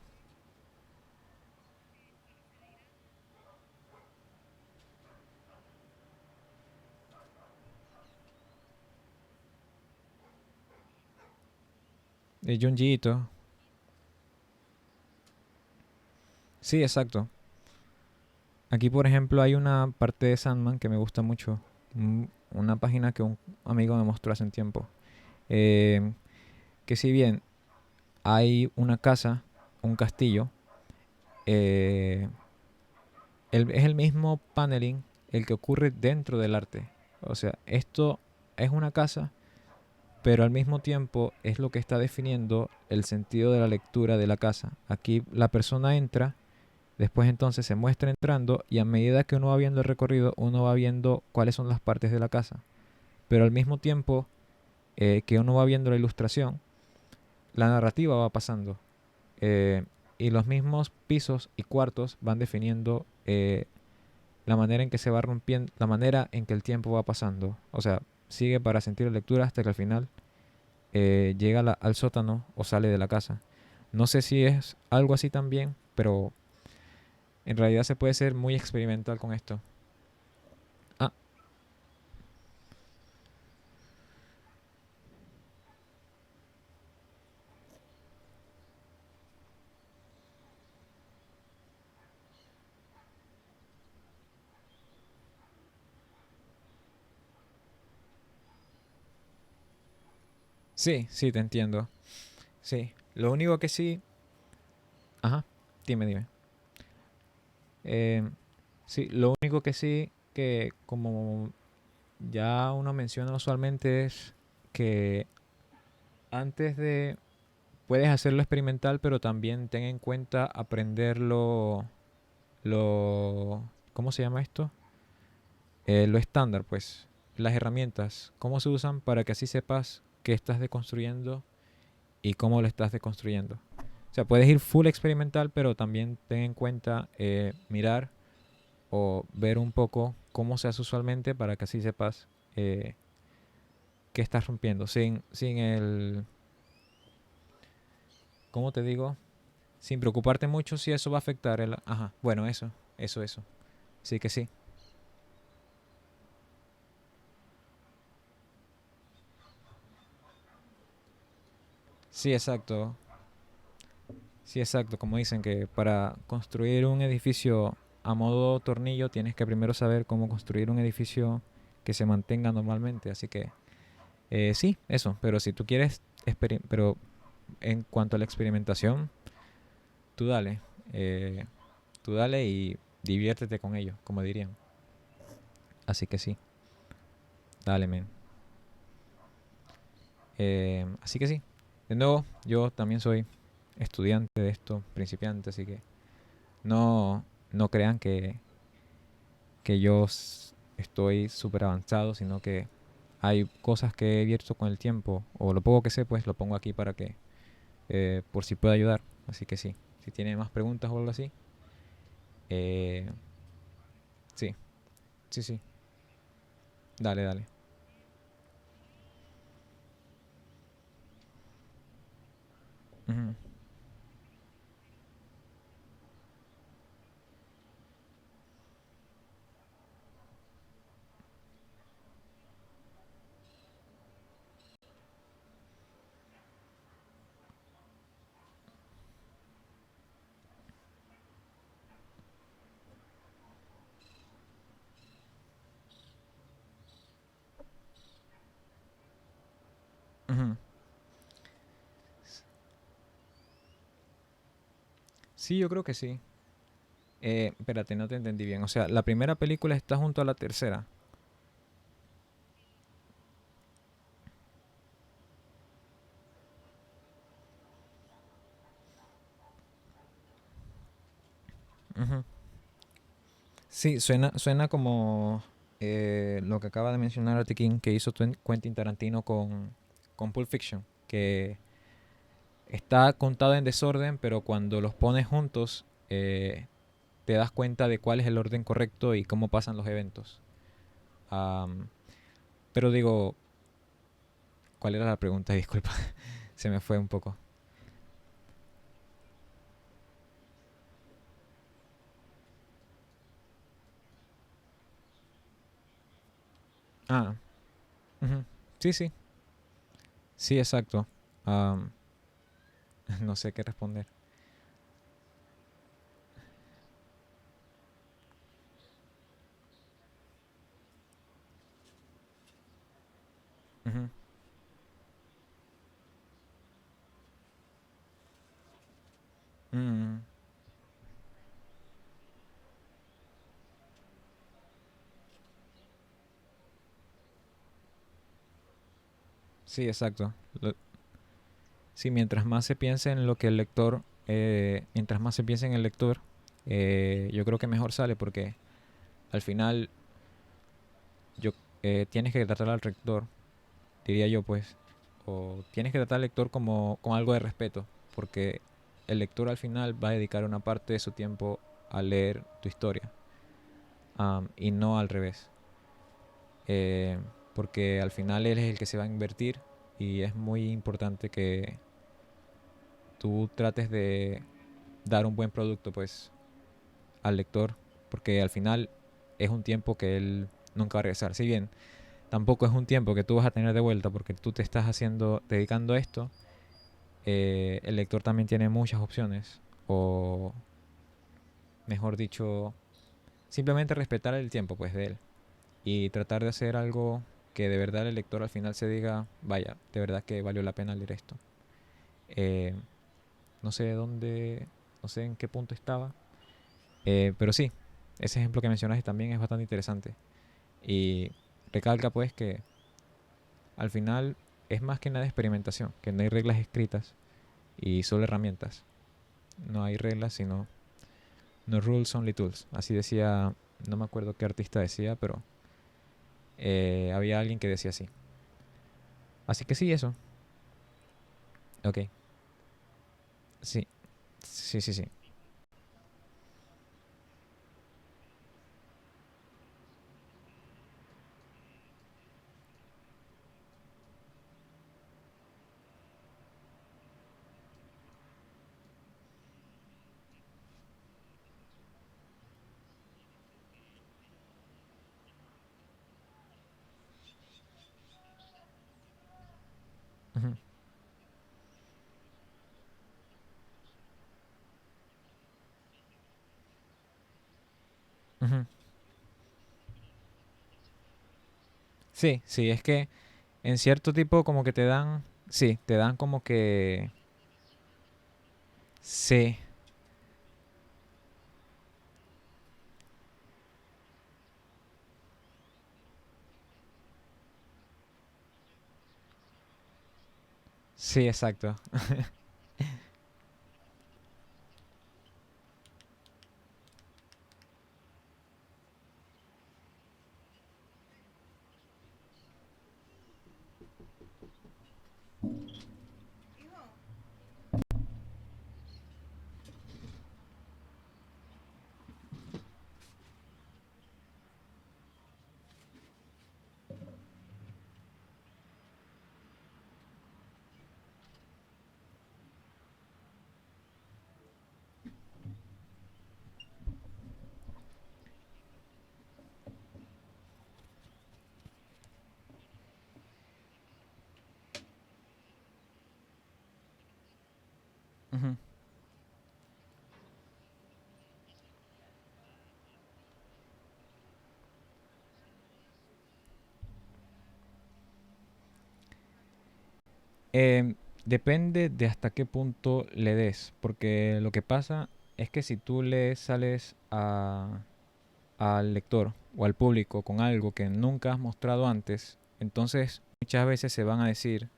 De Junji Ito. Sí, exacto. Aquí, por ejemplo, hay una parte de Sandman que me gusta mucho. Una página que un amigo me mostró hace un tiempo. Eh, que si bien hay una casa, un castillo, eh, es el mismo paneling el que ocurre dentro del arte. O sea, esto es una casa, pero al mismo tiempo es lo que está definiendo el sentido de la lectura de la casa. Aquí la persona entra, después entonces se muestra entrando y a medida que uno va viendo el recorrido, uno va viendo cuáles son las partes de la casa. Pero al mismo tiempo que uno va viendo la ilustración, la narrativa va pasando. eh, y los mismos pisos y cuartos van definiendo la manera en que se va rompiendo, la manera en que el tiempo va pasando. O sea, sigue para sentir la lectura hasta que al final llega al sótano o sale de la casa. No sé si es algo así también, pero en realidad se puede ser muy experimental con esto. Ah, sí, sí, te entiendo. Sí, lo único que sí... Ajá, dime. Eh, sí, lo único que sí que como ya uno menciona usualmente es que antes de... Puedes hacerlo experimental, pero también ten en cuenta aprenderlo lo ¿cómo se llama esto? Lo estándar, pues, las herramientas, cómo se usan para que así sepas qué estás deconstruyendo y cómo lo estás deconstruyendo. O sea, puedes ir full experimental, pero también ten en cuenta mirar o ver un poco cómo se hace usualmente para que así sepas qué estás rompiendo. Sin el, ¿cómo te digo? Sin preocuparte mucho si eso va a afectar el... Ajá, bueno, eso. Sí que sí. Sí, exacto. Sí, exacto. Como dicen que para construir un edificio a modo tornillo tienes que primero saber cómo construir un edificio que se mantenga normalmente. Así que sí, eso. Pero si tú quieres, pero en cuanto a la experimentación, tú dale. eh, tú dale y diviértete con ello, como dirían. Así que sí, dale, men. Así que sí. De nuevo, yo también soy estudiante de esto, principiante, así que no, no crean que yo estoy súper avanzado, sino que hay cosas que he visto con el tiempo, o lo poco que sé, pues lo pongo aquí para que, por si puede ayudar. Así que sí, si tiene más preguntas o algo así, eh, sí, sí, dale. Ujú, ujú. Sí, yo creo que sí. Espérate, no te entendí bien. O sea, la primera película está junto a la tercera. Ujú. Sí, suena como lo que acaba de mencionar Artie que hizo Quentin Tarantino con Pulp Fiction, que está contado en desorden, pero cuando los pones juntos, te das cuenta de cuál es el orden correcto y cómo pasan los eventos. Am, pero digo, ¿cuál era la pregunta? Disculpa, se me fue un poco. Ah, ujú. Sí, sí, sí, exacto. Am, no sé qué responder. Ujú. Mm, sí, exacto. Sí, mientras más se piense en lo que el lector, mientras más se piense en el lector, yo creo que mejor sale porque al final yo tienes que tratar al lector, diría yo pues, o tienes que tratar al lector como con algo de respeto, porque el lector al final va a dedicar una parte de su tiempo a leer tu historia, y no al revés. Eh, Porque al final él es el que se va a invertir y es muy importante que tú trates de dar un buen producto pues al lector, porque al final es un tiempo que él nunca va a regresar. Si bien tampoco es un tiempo que tú vas a tener de vuelta porque tú te estás haciendo, dedicando a esto, el lector también tiene muchas opciones, o mejor dicho, simplemente respetar el tiempo pues de él y tratar de hacer algo que de verdad el lector al final se diga, vaya, de verdad que valió la pena leer esto. Eh, no sé dónde, no sé en qué punto estaba, pero sí, ese ejemplo que mencionaste también es bastante interesante. Y recalca pues que al final es más que nada experimentación, que no hay reglas escritas y solo herramientas. No hay reglas, sino no rules, only tools. Así decía, no me acuerdo qué artista decía, pero había alguien que decía así. Así que sí, eso. Ok, sí, sí, sí, sí. Ujú, ujú. Sí, sí, es que en cierto tipo como que te dan, sí, te dan como que, sí, sí, exacto. Ujú, Em, depende de hasta qué punto le des, porque lo que pasa es que si tú le sales al lector o al público con algo que nunca has mostrado antes, entonces muchas veces se van a decir,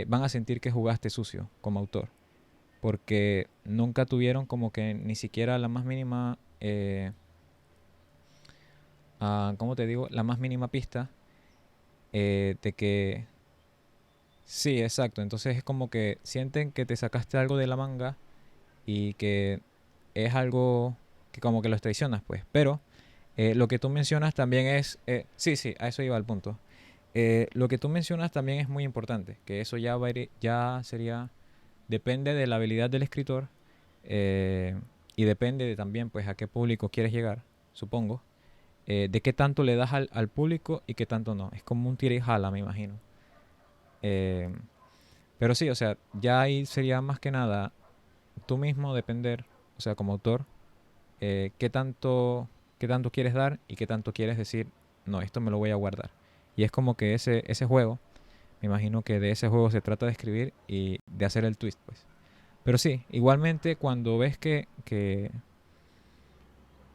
van a sentir que jugaste sucio como autor, porque nunca tuvieron como que ni siquiera la más mínima, ¿cómo te digo? La más mínima pista de que sí, exacto. Entonces es como que sienten que te sacaste algo de la manga y que es algo. que como que los traicionas, pues. Pero lo que tú mencionas también es, sí, sí, a eso iba el punto. Lo que tú mencionas también es muy importante, que eso ya sería, depende de la habilidad del escritor, eh, y depende de también pues a qué público quieres llegar, supongo, de qué tanto le das al público y qué tanto no. Es como un tira y jala, me imagino. Eh, pero sí, o sea, ya ahí sería más que nada tú mismo depender, o sea, como autor, qué qué tanto quieres dar y qué tanto quieres decir, no, esto me lo voy a guardar. Y es como que ese juego, me imagino que de ese juego se trata de escribir y de hacer el twist, pues. Pero sí, igualmente cuando ves que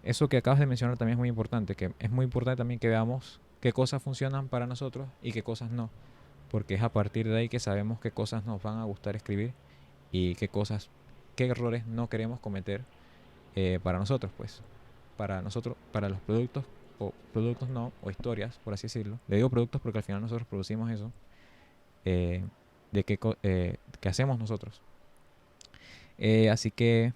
eso que acabas de mencionar también es muy importante, que es muy importante también que veamos qué cosas funcionan para nosotros y qué cosas no, porque es a partir de ahí que sabemos qué cosas nos van a gustar escribir y qué errores no queremos cometer, para nosotros, pues, para nosotros, para los productos, o productos no, o historias, por así decirlo. Le digo productos porque al final nosotros producimos eso, eh, que hacemos nosotros. Así que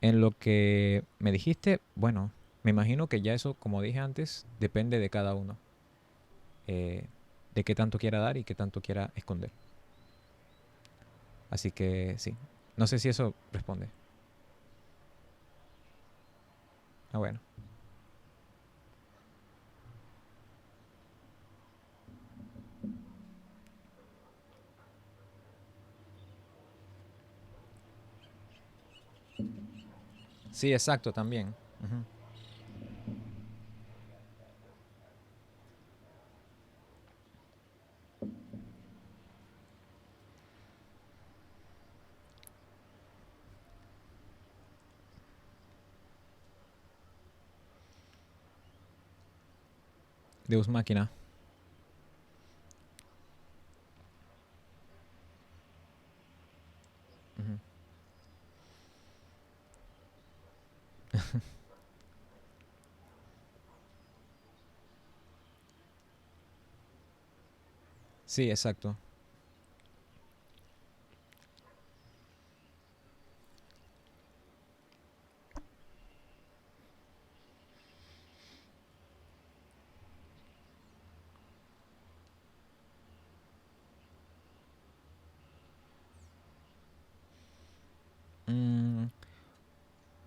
en lo que me dijiste, bueno, me imagino que ya eso, como dije antes, depende de cada uno, eh, de qué tanto quiera dar y qué tanto quiera esconder. Así que sí, no sé si eso responde. Ah, bueno. Sí, exacto, también. Ujú. Deus Máquina. Ujú. Sí, exacto. Mm,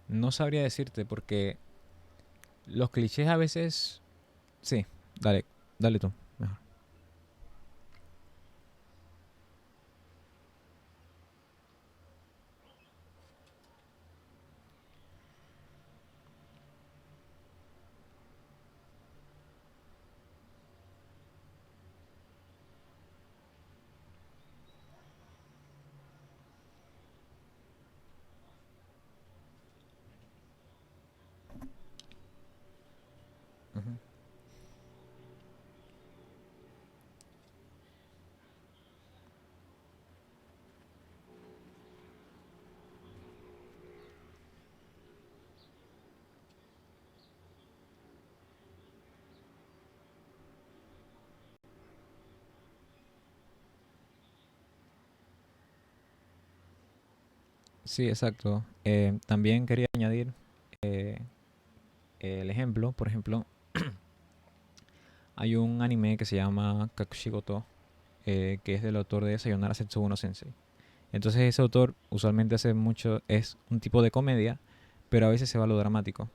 no sabría decirte porque los clichés a veces... Sí, dale, dale tú. Mejor. Ujú. Sí, exacto. También quería añadir, eh, el ejemplo. Por ejemplo, hay un anime que se llama Kakushigoto, que es del autor de Sayonara Setsugo Sensei. Entonces ese autor usualmente hace mucho, es un tipo de comedia, pero a veces se va a lo dramático.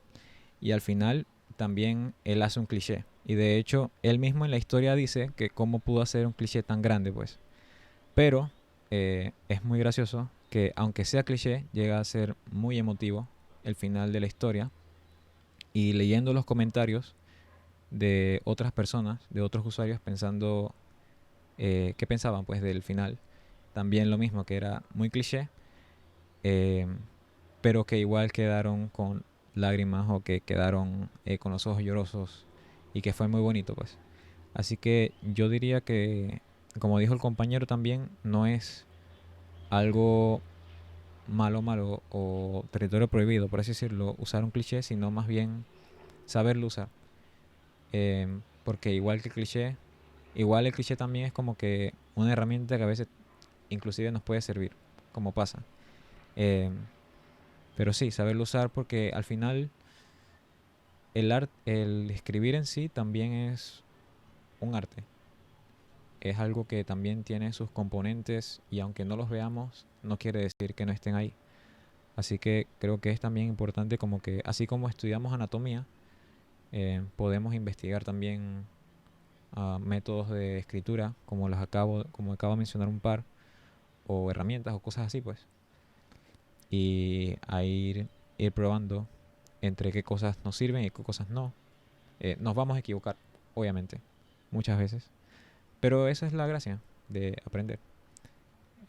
Y al final también él hace un cliché. Y de hecho, él mismo en la historia dice que cómo pudo hacer un cliché tan grande, pues. Pero es muy gracioso que aunque sea cliché, llega a ser muy emotivo el final de la historia. Y leyendo los comentarios de otras personas, de otros usuarios, pensando qué pensaban pues del final, también lo mismo, que era muy cliché, eh, pero que igual quedaron con lágrimas o que quedaron con los ojos llorosos y que fue muy bonito, pues. Así que yo diría que, como dijo el compañero también, no es algo malo o territorio prohibido, por así decirlo, usar un cliché, sino más bien saberlo usar. Porque igual el cliché también es como que una herramienta que a veces inclusive nos puede servir, como pasa. Em, Pero sí, saberlo usar porque al final el escribir en sí también es un arte. Es algo que también tiene sus componentes y aunque no los veamos, no quiere decir que no estén ahí. Así que creo que es también importante como que, así como estudiamos anatomía, podemos investigar también métodos de escritura, como acabo de mencionar un par, o herramientas o cosas así, pues. Y a ir probando entre qué cosas nos sirven y qué cosas no. Nos vamos a equivocar, obviamente, muchas veces. Pero esa es la gracia de aprender.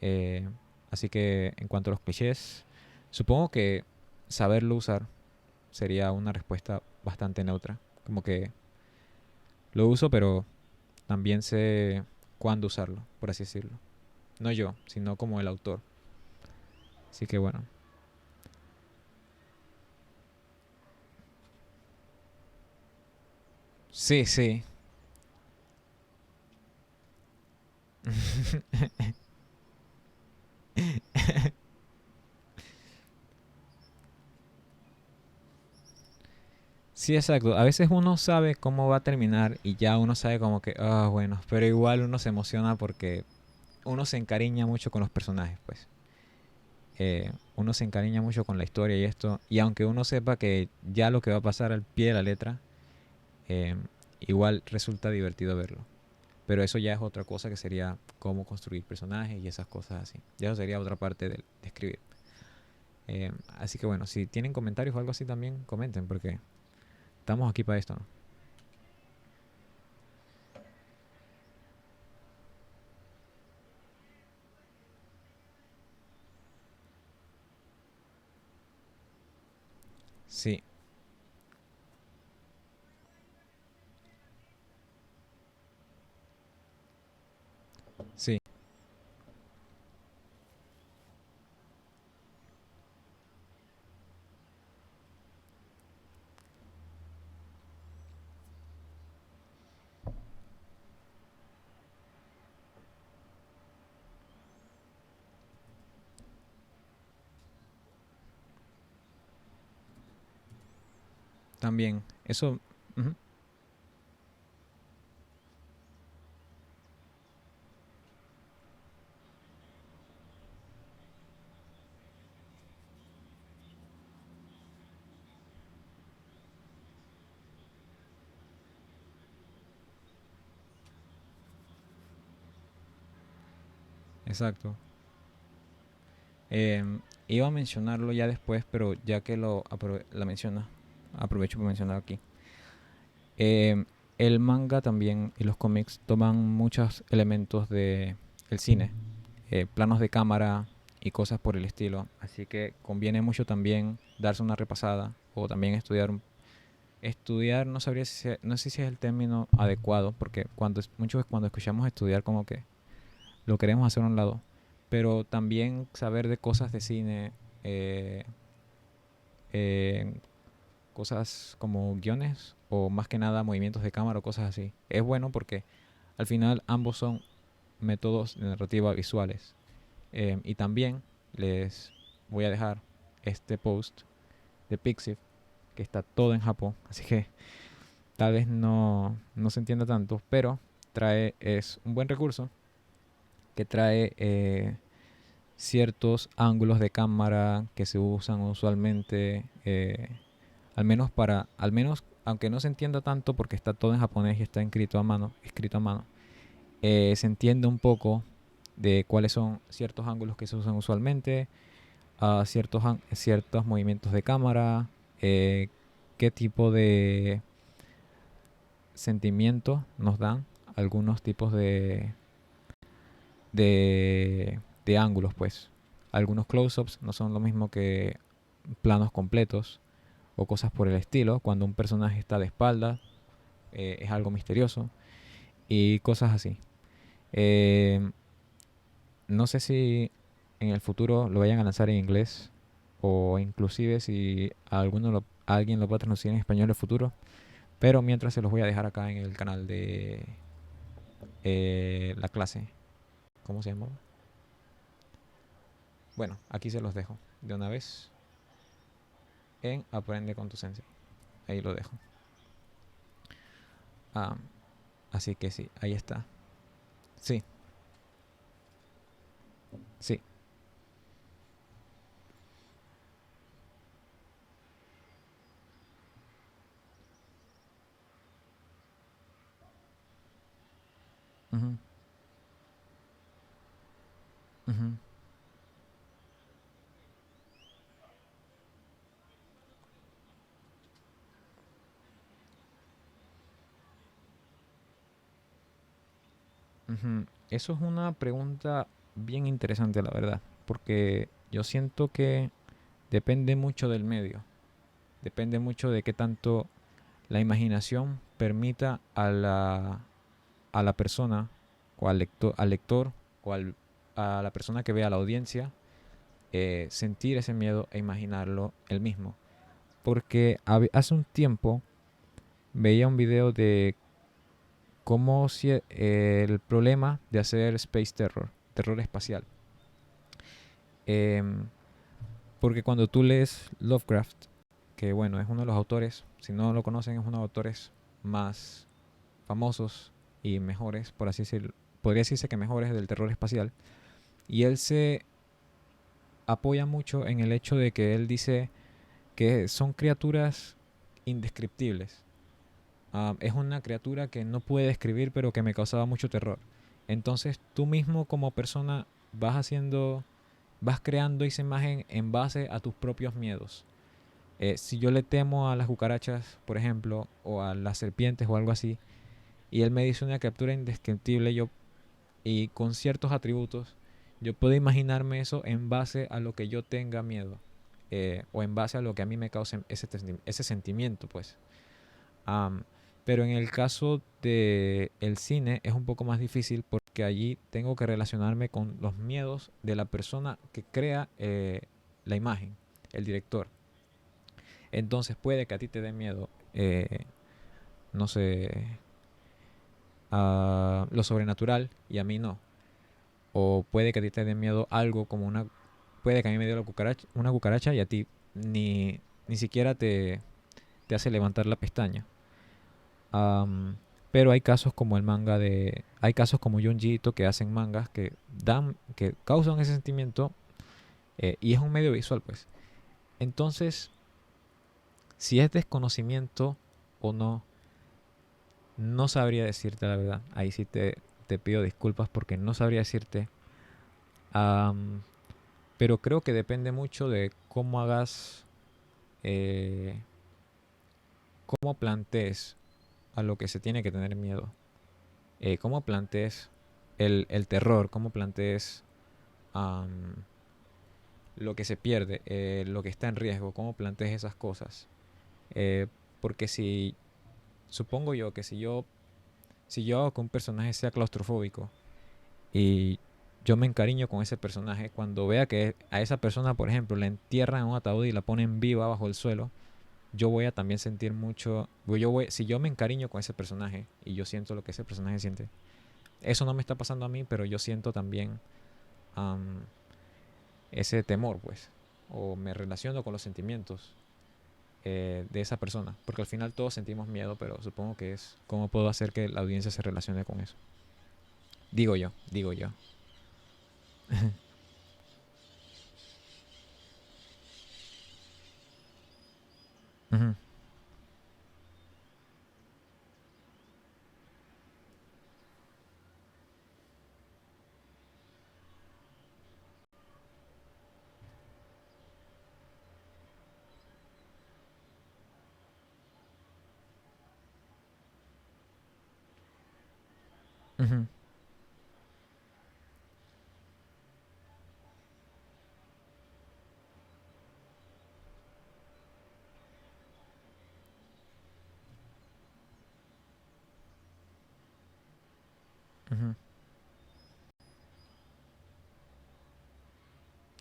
Eh, Así que en cuanto a los clichés, supongo que saberlo usar sería una respuesta bastante neutra. Como que lo uso, pero también sé cuándo usarlo, por así decirlo. No yo, sino como el autor. Así que bueno. Sí, sí. Sí, exacto. A veces uno sabe cómo va a terminar y ya uno sabe como que, bueno, pero igual uno se emociona porque uno se encariña mucho con los personajes, pues. Uno se encariña mucho con la historia y esto. Y aunque uno sepa que ya lo que va a pasar al pie de la letra, eh, igual resulta divertido verlo. Pero eso ya es otra cosa que sería cómo construir personajes y esas cosas así. Ya eso sería otra parte de escribir. Así que bueno, si tienen comentarios o algo así también, comenten porque estamos aquí para esto, ¿no? Sí, sí, también. Eso, ujú, exacto. Iba a mencionarlo ya después, pero ya que la menciona, aprovecho para mencionar aquí. Em, el manga también y los cómics toman muchos elementos de el cine, planos de cámara y cosas por el estilo. Así que conviene mucho también darse una repasada o también estudiar, no sabría no sé si es el término adecuado, porque muchos cuando escuchamos estudiar como que lo queremos hacer a un lado, pero también saber de cosas de cine, eh, eh, cosas como guiones o más que nada movimientos de cámara o cosas así. Es bueno porque al final ambos son métodos de narrativa visuales. Y también les voy a dejar este post de Pixiv que está todo en Japón, así que tal vez no se entienda tanto, pero es un buen recurso que trae ciertos ángulos de cámara que se usan usualmente, al menos, aunque no se entienda tanto porque está todo en japonés y está escrito a mano, se entiende un poco de cuáles son ciertos ángulos que se usan usualmente, ciertos movimientos de cámara, eh, qué tipo de sentimiento nos dan algunos tipos de ángulos, pues. Algunos close-ups no son lo mismo que planos completos o cosas por el estilo. Cuando un personaje está de espalda, es algo misterioso y cosas así. Eh, no sé si en el futuro lo vayan a lanzar en inglés o inclusive si alguien lo va a traducir en español en el futuro. Pero mientras se los voy a dejar acá en el canal de la clase. ¿Cómo se llama? Bueno, aquí se los dejo de una vez. en Aprende con tu Sensei. Ahí lo dejo. Ah, así que sí, ahí está. Sí, sí. Ujú, ujú, ujú. Eso es una pregunta bien interesante, la verdad, porque yo siento que depende mucho del medio, depende mucho de qué tanto la imaginación permita a la persona o al lector o a la persona que vea a la audiencia sentir ese miedo e imaginarlo él mismo. Porque hace un tiempo veía un video de cómo si el problema de hacer space terror, terror espacial. Em, porque cuando tú lees Lovecraft, que bueno, es uno de los autores, si no lo conocen, es uno de los autores más famosos y mejores, por así decirlo, podría decirse que mejores del terror espacial. Y él se apoya mucho en el hecho de que él dice que son criaturas indescriptibles. Es una criatura que no puede describir, pero que me causaba mucho terror. Entonces tú mismo como persona vas haciendo, vas creando esa imagen en base a tus propios miedos. Si yo le temo a las cucarachas, por ejemplo, o a las serpientes o algo así, y él me dice una criatura indescriptible, y con ciertos atributos, yo puedo imaginarme eso en base a lo que yo tenga miedo. O en base a lo que a mí me cause ese sentimiento, pues. Am, pero en el caso de el cine es un poco más difícil porque allí tengo que relacionarme con los miedos de la persona que crea la imagen, el director. Entonces puede que a ti te dé miedo, no sé, lo sobrenatural y a mí no. O puede que a ti te dé miedo algo como una... Puede que a mí me dio una cucaracha y a ti ni siquiera te hace levantar la pestaña. Am, pero hay casos como el manga de... Hay casos como Junji Ito que hacen mangas que que causan ese sentimiento y es un medio visual, pues. Entonces, si es desconocimiento o no, no sabría decirte la verdad. Ahí sí te pido disculpas porque no sabría decirte. Am, pero creo que depende mucho de cómo hagas, eh, cómo plantees a lo que se tiene que tener miedo. Cómo plantees el terror, cómo plantees am, lo que se pierde, lo que está en riesgo, cómo plantees esas cosas. Eh, porque si, supongo yo que si yo hago que un personaje sea claustrofóbico y yo me encariño con ese personaje, cuando vea que a esa persona, por ejemplo, la entierran en un ataúd y la ponen viva bajo el suelo, yo voy a también sentir mucho, si yo me encariño con ese personaje y yo siento lo que ese personaje siente, eso no me está pasando a mí, pero yo siento también am, ese temor, pues, o me relaciono con los sentimientos de esa persona, porque al final todos sentimos miedo, pero supongo que es cómo puedo hacer que la audiencia se relacione con eso. Digo yo, digo yo. Ujú, ujú, ujú.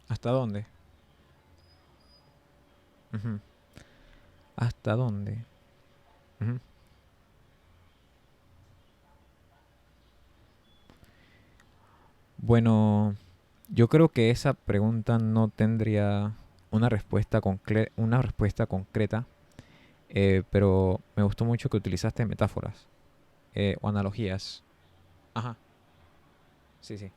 ¿Hasta dónde? Ujú. ¿Hasta dónde? Ujú. Bueno, yo creo que esa pregunta no tendría una respuesta concreta, pero me gustó mucho que utilizaste metáforas o analogías. Ajá, sí, sí.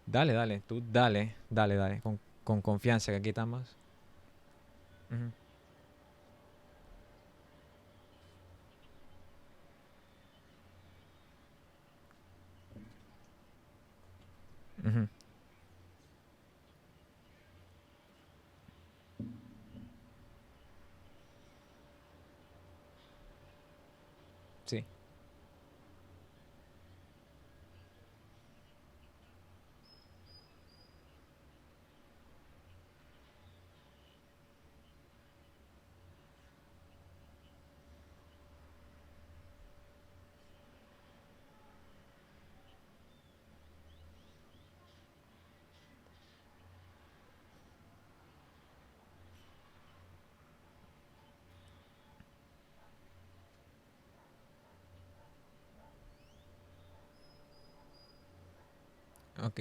Dale, dale, tú dale, dale, dale, con confianza, que aquí estamos. Ujú, ujú, sí, ok.